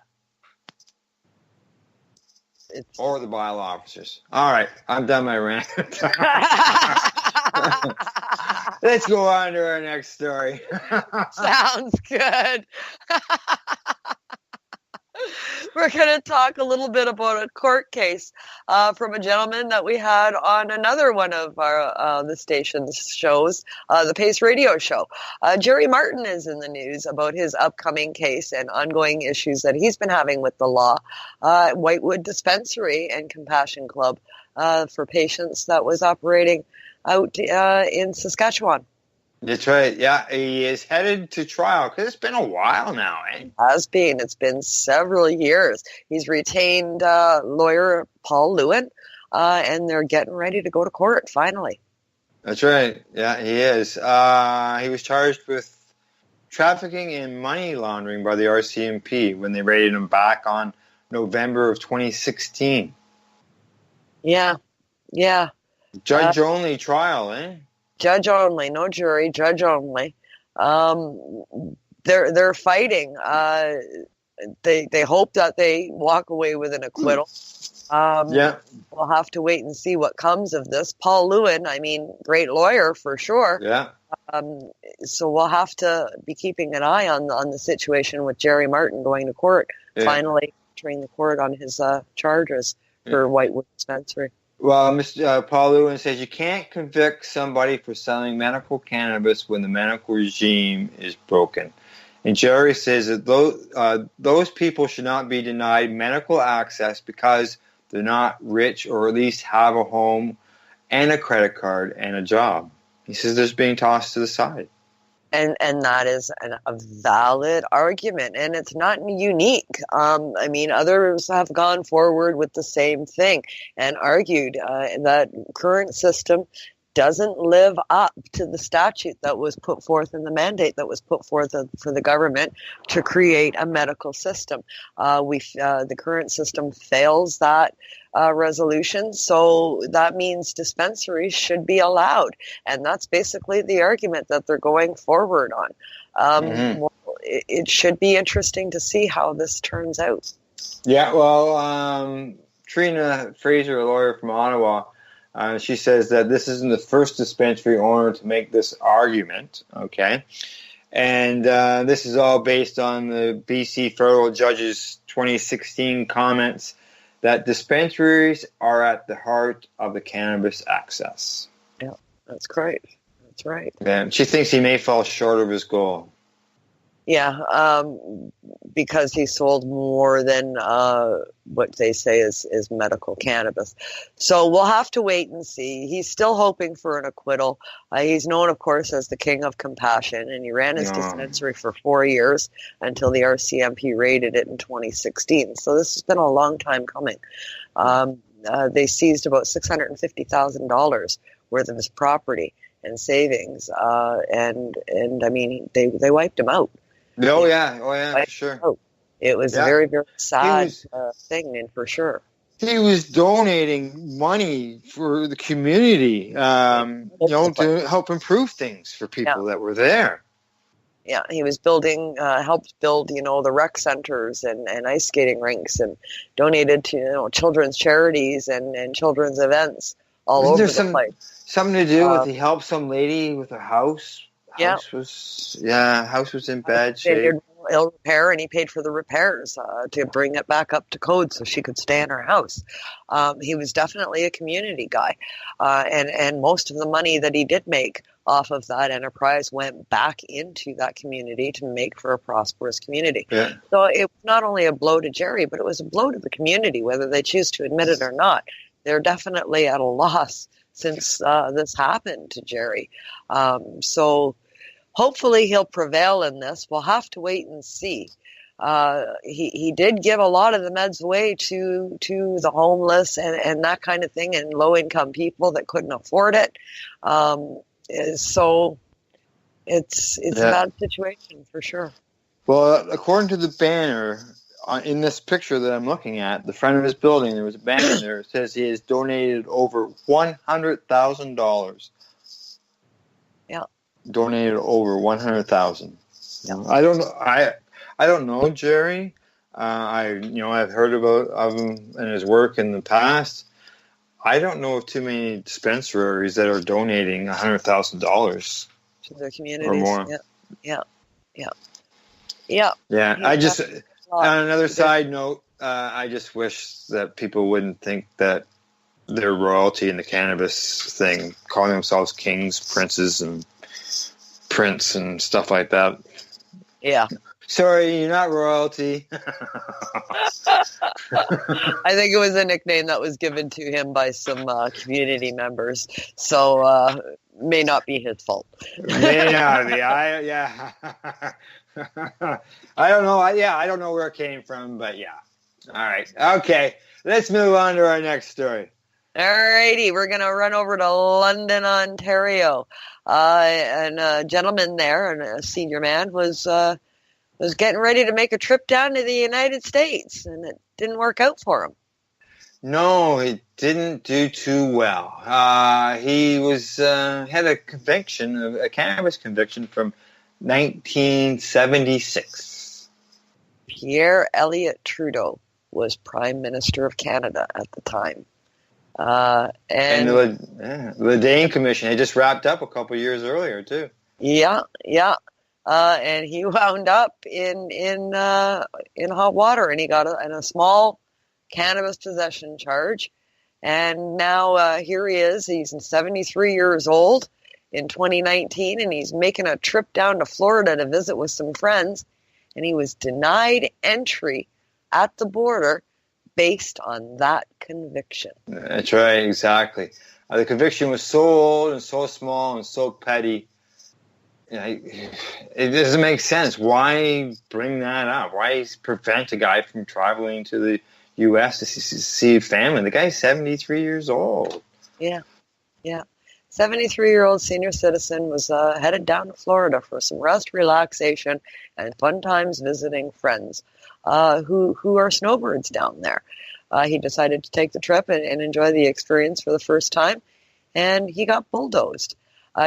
Or the bylaw officers. All right, I'm done my rant. Let's go on to our next story. Sounds good. We're going to talk a little bit about a court case from a gentleman that we had on another one of our the station's shows, the Pace Radio Show. Jerry Martin is in the news about his upcoming case and ongoing issues that he's been having with the law. Whitewood Dispensary and Compassion Club for patients that was operating out in Saskatchewan. That's right. Yeah, he is headed to trial because it's been a while now, eh? Has been. It's been several years. He's retained lawyer Paul Lewin, and they're getting ready to go to court finally. That's right. Yeah, he is. He was charged with trafficking and money laundering by the RCMP when they raided him back on November of 2016. Yeah. Judge only trial, eh? Judge only, no jury, judge only. They're fighting. They hope that they walk away with an acquittal. We'll have to wait and see what comes of this. Paul Lewin, great lawyer for sure. Yeah. So we'll have to be keeping an eye on the situation with Jerry Martin going to court, finally entering the court on his charges for Whitewood Dispensary. Well, Mr. Paul Lewin says you can't convict somebody for selling medical cannabis when the medical regime is broken. And Jerry says that those people should not be denied medical access because they're not rich or at least have a home and a credit card and a job. He says they're being tossed to the side. And that is a valid argument, and it's not unique. Others have gone forward with the same thing and argued that current system doesn't live up to the statute that was put forth and the mandate that was put forth for the government to create a medical system. The current system fails that resolution, so that means dispensaries should be allowed, and that's basically the argument that they're going forward on. It should be interesting to see how this turns out. Yeah, well, Trina Fraser, a lawyer from Ottawa, she says that this isn't the first dispensary owner to make this argument, okay? And this is all based on the BC federal judge's 2016 comments that dispensaries are at the heart of the cannabis access. Yeah, that's great. That's right. Yeah, she thinks he may fall short of his goal. Yeah, because he sold more than what they say is medical cannabis. So we'll have to wait and see. He's still hoping for an acquittal. He's known, of course, as the King of Compassion, and he ran his dispensary for 4 years until the RCMP raided it in 2016. So this has been a long time coming. They seized about $650,000 worth of his property and savings, and they wiped him out. Oh yeah, for sure. It was a very, very sad thing, and for sure. He was donating money for the community, to help improve things for people that were there. Yeah, he was helped build, the rec centers and ice skating rinks, and donated to, children's charities and children's events all over the place. Something to do with he helped some lady with a house. House was in bad shape. Ill repair, and he paid for the repairs to bring it back up to code so she could stay in her house. He was definitely a community guy, and most of the money that he did make off of that enterprise went back into that community to make for a prosperous community. Yeah. So it was not only a blow to Jerry, but it was a blow to the community, whether they choose to admit it or not. They're definitely at a loss since this happened to Jerry. So hopefully he'll prevail in this. We'll have to wait and see. He did give a lot of the meds away to the homeless and that kind of thing, and low-income people that couldn't afford it. So it's a bad situation for sure. Well, according to the banner in this picture that I'm looking at, the front of his building, there was a banner there. It says he has donated over $100,000. Yeah. Donated over $100,000. Yeah. I don't know Jerry. I've heard of him and his work in the past. I don't know of too many dispensaries that are donating $100,000 to their communities or more. Yeah. I just On another side note, I just wish that people wouldn't think that they're royalty in the cannabis thing, calling themselves kings, princes, and prince and stuff like that. Yeah. Sorry, you're not royalty. I think it was a nickname that was given to him by some community members, so may not be his fault. May not be. I don't know. I don't know where it came from, but yeah. All right. Okay. Let's move on to our next story. All righty. We're going to run over to London, Ontario. And a gentleman there, and a senior man, was getting ready to make a trip down to the United States, and it didn't work out for him. No, he didn't do too well. He had a conviction, a cannabis conviction from 1976. Pierre Elliott Trudeau was Prime Minister of Canada at the time. And the Dane Commission had just wrapped up a couple years earlier, too. Yeah. And he wound up in hot water, and he got in a small cannabis possession charge. And now here he is. He's 73 years old in 2019, and he's making a trip down to Florida to visit with some friends. And he was denied entry at the border based on that conviction. That's right, exactly. The conviction was so old and so small and so petty. It doesn't make sense. Why bring that up? Why prevent a guy from traveling to the U.S. to see family? The guy's 73 years old. Yeah. 73-year-old senior citizen was headed down to Florida for some rest, relaxation, and fun times visiting friends who are snowbirds down there. He decided to take the trip and enjoy the experience for the first time, and he got bulldozed.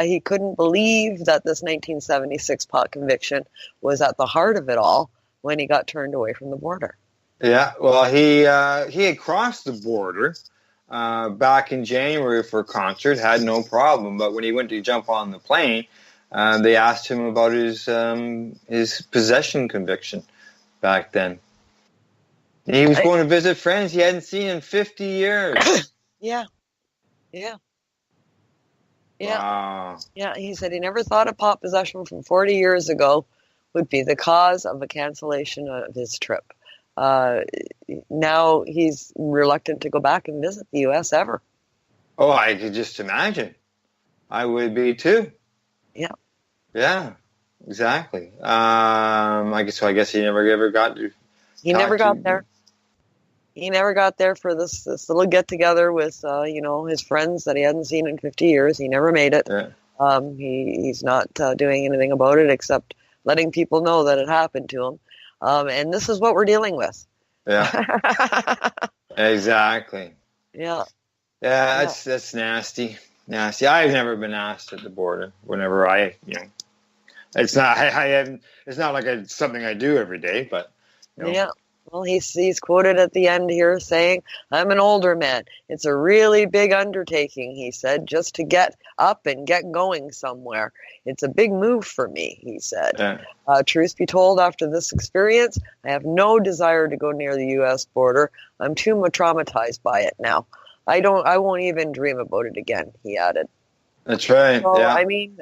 He couldn't believe that this 1976 pot conviction was at the heart of it all when he got turned away from the border. Yeah, well, he had crossed the border back in January for a concert, had no problem. But when he went to jump on the plane, they asked him about his possession conviction back then. And he was going to visit friends he hadn't seen in 50 years. Yeah. Wow. Yeah, he said he never thought a pot possession from 40 years ago would be the cause of a cancellation of his trip. Now he's reluctant to go back and visit the U.S. ever. Oh, I could just imagine. I would be too. Yeah, exactly. I guess he never ever got to. He never got there. He never got there for this little get together with his friends that he hadn't seen in 50 years. He never made it. Yeah. He's not doing anything about it except letting people know that it happened to him. And this is what we're dealing with. Yeah. Exactly. Yeah. Yeah, that's nasty. Nasty. I've never been asked at the border. Whenever it's not. It's not like it's something I do every day, but. Yeah. Well, he's quoted at the end here saying, "I'm an older man. It's a really big undertaking," he said, "just to get up and get going somewhere. It's a big move for me," he said. Yeah. Truth be told, after this experience, I have no desire to go near the U.S. border. I'm too traumatized by it now. I won't even dream about it again, he added. That's right. So, yeah. I mean,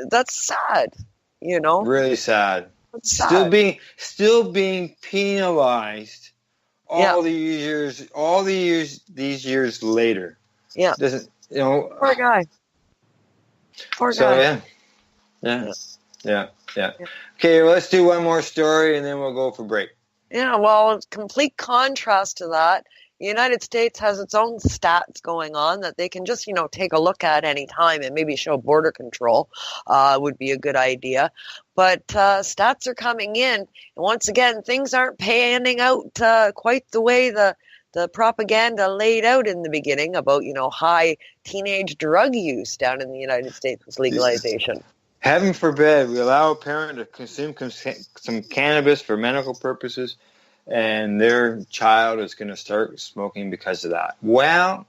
that's sad, Really sad. Sad. Still being penalized these years later. Yeah. Doesn't Poor guy. Yeah. Okay, well, let's do one more story and then we'll go for break. Yeah, well, in complete contrast to that, the United States has its own stats going on that they can just, take a look at any time and maybe show border control would be a good idea. But stats are coming in. And once again, things aren't panning out quite the way the propaganda laid out in the beginning about, high teenage drug use down in the United States with legalization. Heaven forbid we allow a parent to consume some cannabis for medical purposes and their child is going to start smoking because of that. Well,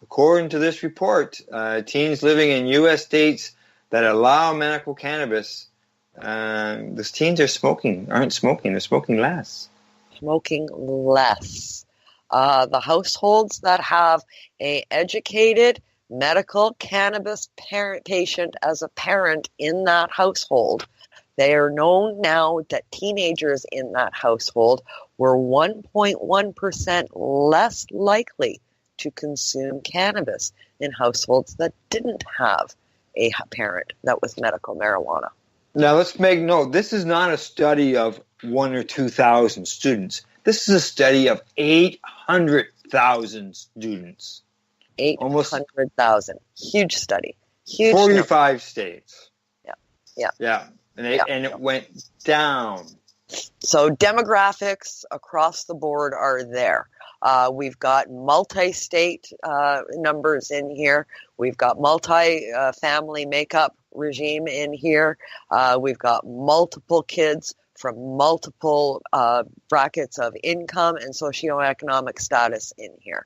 according to this report, teens living in U.S. states that allow medical cannabis, those teens aren't smoking, they're smoking less. smoking less. The households that have a educated medical cannabis patient as a parent in that household, they are known now that teenagers in that household were 1.1% less likely to consume cannabis in households that didn't have a parent that was medical marijuana. Now, let's make note, this is not a study of 1,000 or 2,000 students. This is a study of 800,000 students. 800,000. Huge study. Huge 45 number. states. Yeah. And it went down. So demographics across the board are there. We've got multi-state numbers in here. We've got multi-family makeup regime in here. We've got multiple kids from multiple brackets of income and socioeconomic status in here,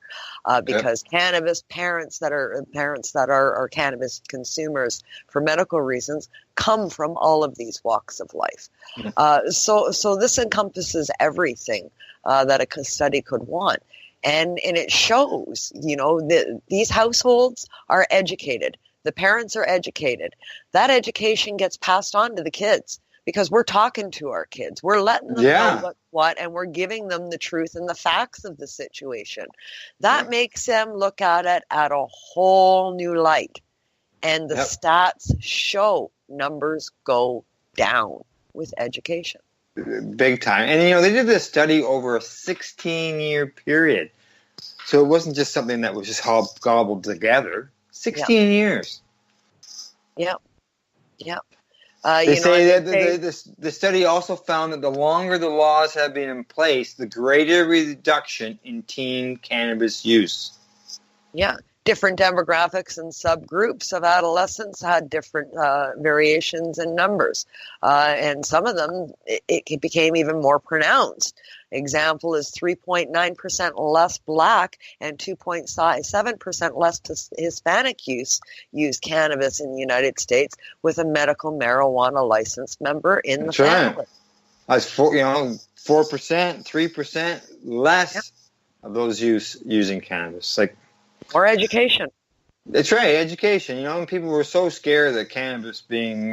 because cannabis parents that are cannabis consumers for medical reasons come from all of these walks of life. So this encompasses everything that a study could want, and it shows, these households are educated. The parents are educated. That education gets passed on to the kids. Because we're talking to our kids. We're letting them know what's what, and we're giving them the truth and the facts of the situation. That makes them look at it at a whole new light. And the stats show numbers go down with education. Big time. And, they did this study over a 16-year period. So it wasn't just something that was just gobbled together. 16 years. Yep. They say the study also found that the longer the laws have been in place, the greater reduction in teen cannabis use. Yeah. Different demographics and subgroups of adolescents had different variations in numbers. And some of them, it became even more pronounced. Example is 3.9% less Black and 2.7% less Hispanic use cannabis in the United States with a medical marijuana licensed member in the family. That's 4%, 3% less of those using cannabis. Or education. That's right, education. People were so scared that cannabis being,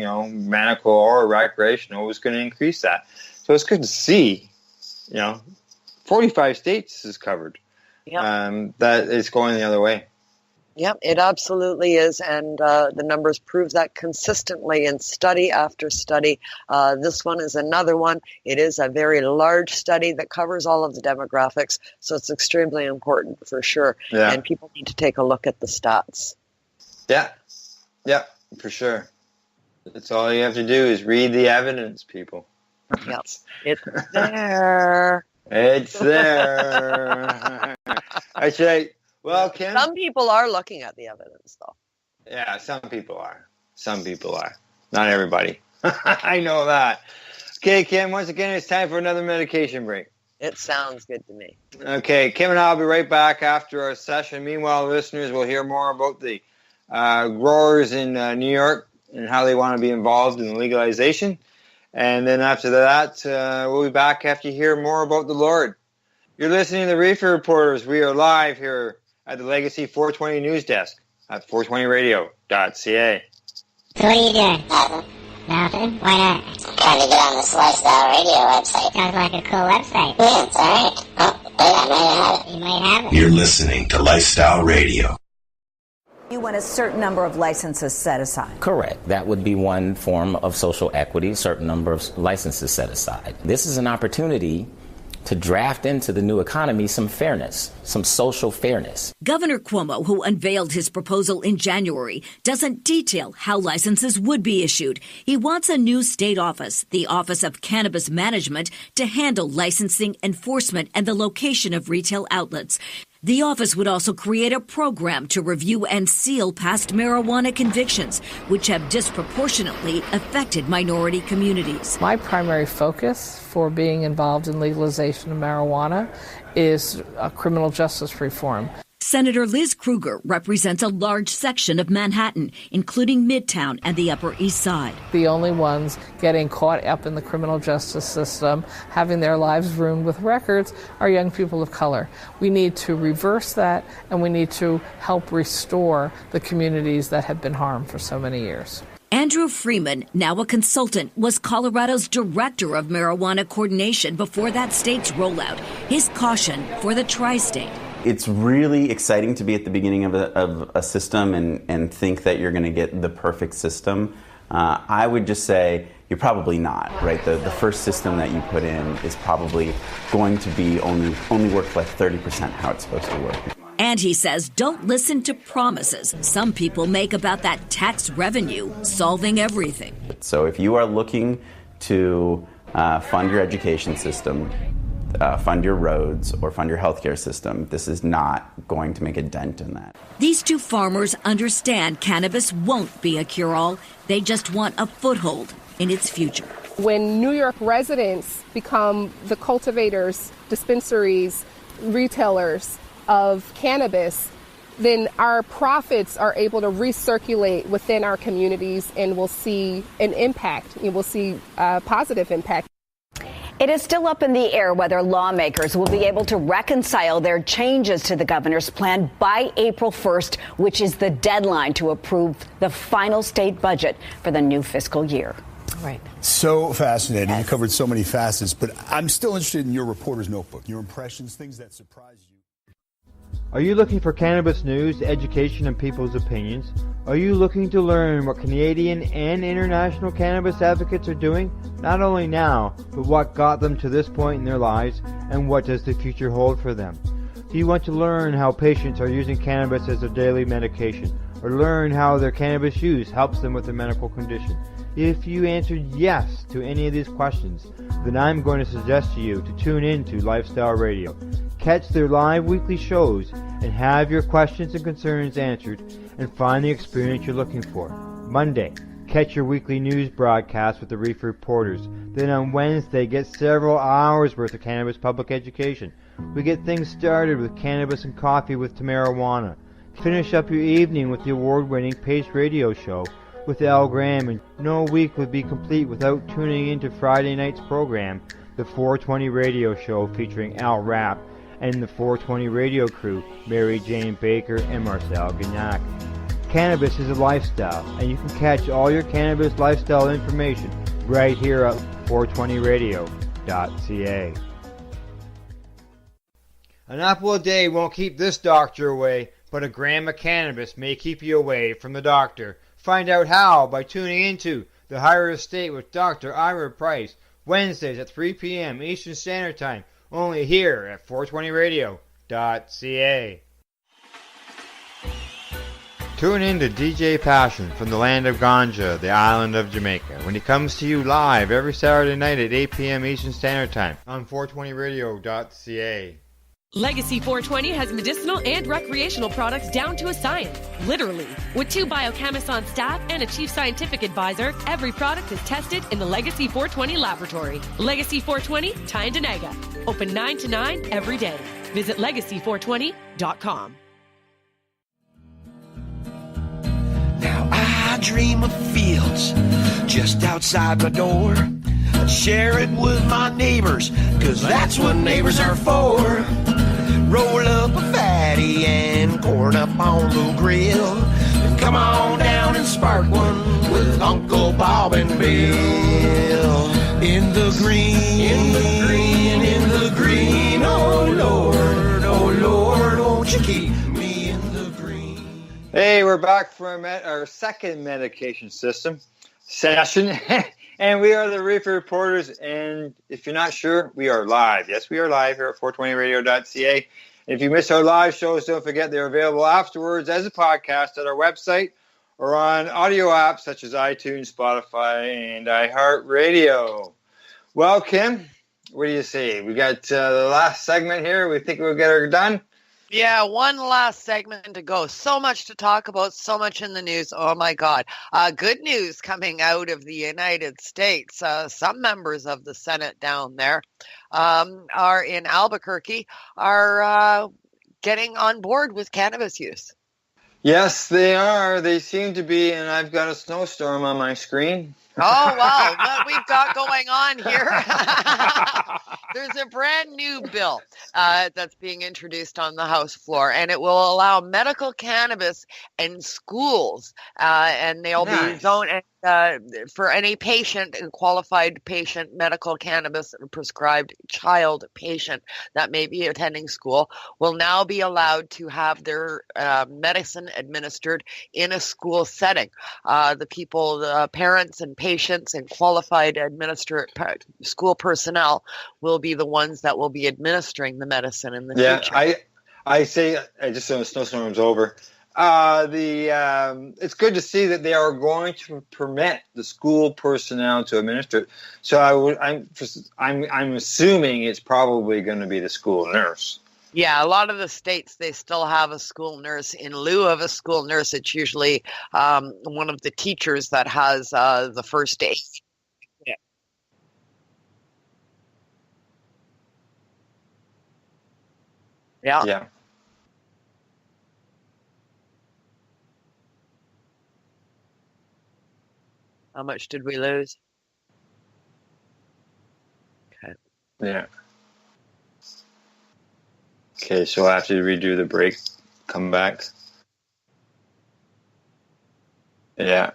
medical or recreational was going to increase that. So it's good to see, 45 states is covered. That it's going the other way. Yep, it absolutely is, and the numbers prove that consistently in study after study. This one is another one. It is a very large study that covers all of the demographics, so it's extremely important for sure. Yeah. And people need to take a look at the stats. Yeah, for sure. That's all you have to do is read the evidence, people. Yep, it's there. It's there. That's right. Well, Kim, some people are looking at the evidence, though. Yeah, some people are. Not everybody. I know that. Okay, Kim, once again, it's time for another medication break. It sounds good to me. Okay, Kim and I will be right back after our session. Meanwhile, listeners will hear more about the growers in New York and how they want to be involved in legalization. And then after that, we'll be back after you hear more about the Lord. You're listening to the Reefer Reporters. We are live here at the Legacy 420 News Desk at 420radio.ca. So what are you doing? Nothing. Why not? Trying to get on this Lifestyle Radio website. Sounds like a cool website. Yeah, it's alright. Oh, wait, I might have it. You might have it. You're listening to Lifestyle Radio. You want a certain number of licenses set aside. Correct. That would be one form of social equity, a certain number of licenses set aside. This is an opportunity to draft into the new economy some fairness, some social fairness. Governor Cuomo, who unveiled his proposal in January, doesn't detail how licenses would be issued. He wants a new state office, the Office of Cannabis Management, to handle licensing, enforcement, and the location of retail outlets. The office would also create a program to review and seal past marijuana convictions, which have disproportionately affected minority communities. My primary focus for being involved in legalization of marijuana is criminal justice reform. Senator Liz Kruger represents a large section of Manhattan, including Midtown and the Upper East Side. The only ones getting caught up in the criminal justice system, having their lives ruined with records, are young people of color. We need to reverse that, and we need to help restore the communities that have been harmed for so many years. Andrew Freeman, now a consultant, was Colorado's director of marijuana coordination before that state's rollout. His caution for the tri-state. It's really exciting to be at the beginning of a system and think that you're going to get the perfect system. I would just say you're probably not, right? The first system that you put in is probably going to be only work like 30% how it's supposed to work. And he says don't listen to promises some people make about that tax revenue solving everything. So if you are looking to fund your education system, fund your roads, or fund your healthcare system, this is not going to make a dent in that. These two farmers understand cannabis won't be a cure-all. They just want a foothold in its future. When New York residents become the cultivators, dispensaries, retailers of cannabis, then our profits are able to recirculate within our communities, and we'll see an impact. We'll see a positive impact. It is still up in the air whether lawmakers will be able to reconcile their changes to the governor's plan by April 1st, which is the deadline to approve the final state budget for the new fiscal year. Right. So fascinating. You covered so many facets, but I'm still interested in your reporter's notebook, your impressions, things that surprised you. Are you looking for cannabis news, education, and people's opinions? Are you looking to learn what Canadian and international cannabis advocates are doing, not only now, but what got them to this point in their lives, and what does the future hold for them? Do you want to learn how patients are using cannabis as a daily medication, or learn how their cannabis use helps them with a medical condition? If you answered yes to any of these questions, then I'm going to suggest to you to tune in to Lifestyle Radio. Catch their live weekly shows and have your questions and concerns answered and find the experience you're looking for. Monday, catch your weekly news broadcast with the Reefer Reporters. Then on Wednesday, get several hours worth of cannabis public education. We get things started with Cannabis and Coffee with Tamarijuana. Finish up your evening with the award-winning Pace Radio Show with Al Graham, and no week would be complete without tuning into Friday night's program, the 420 Radio Show featuring Al Rapp and the 420 radio crew, Mary Jane Baker and Marcel Gignac. Cannabis is a lifestyle, and you can catch all your cannabis lifestyle information right here at 420radio.ca. An apple a day won't keep this doctor away, but a gram of cannabis may keep you away from the doctor. Find out how by tuning into The Higher Estate with Dr. Ira Price, Wednesdays at 3 p.m. Eastern Standard Time, only here at 420radio.ca. Tune in to DJ Passion from the land of Ganja, the island of Jamaica, when he comes to you live every Saturday night at 8 p.m. Eastern Standard Time on 420radio.ca. Legacy 420 has medicinal and recreational products down to a science, literally. With 2 biochemists on staff and a chief scientific advisor, every product is tested in the Legacy 420 laboratory. Legacy 420, Tyendinaga. Open 9 to 9 every day. Visit legacy420.com. Now I dream of fields just outside my door. I'd share it with my neighbors, 'cause that's what neighbors are for. Roll up a fatty and corn up on the grill, and come on down and spark one with Uncle Bob and Bill. In the green, in the green, in the green, oh Lord, won't you keep me in the green? Hey, we're back for our second medication session. And we are the Reefer Reporters, and if you're not sure, we are live. Yes, we are live here at 420radio.ca. And if you miss our live shows, don't forget they're available afterwards as a podcast at our website or on audio apps such as iTunes, Spotify, and iHeartRadio. Well, Kim, what do you say? We got the last segment here. We think we'll get her done. Yeah, one last segment to go. So much to talk about, so much in the news. Oh, my God. Good news coming out of the United States. Some members of the Senate down there are in Albuquerque are getting on board with cannabis use. Yes, they are. They seem to be, and I've got a snowstorm on my screen. Oh, wow. What we've got going on here. There's a brand new bill that's being introduced on the House floor, and it will allow medical cannabis in schools, and they'll be zoned for any patient, qualified patient, medical cannabis prescribed child patient that may be attending school will now be allowed to have their medicine administered in a school setting. The parents and patients and qualified school personnel will be the ones that will be administering the medicine in the future. I say, just so the snowstorm's over, it's good to see that they are going to permit the school personnel to administer it. So I'm assuming it's probably going to be the school nurse. Yeah, a lot of the states, they still have a school nurse. In lieu of a school nurse, it's usually one of the teachers that has the first aid. Yeah. How much did we lose? Okay. Yeah. Okay, so I'll have to redo the break, come back. Yeah.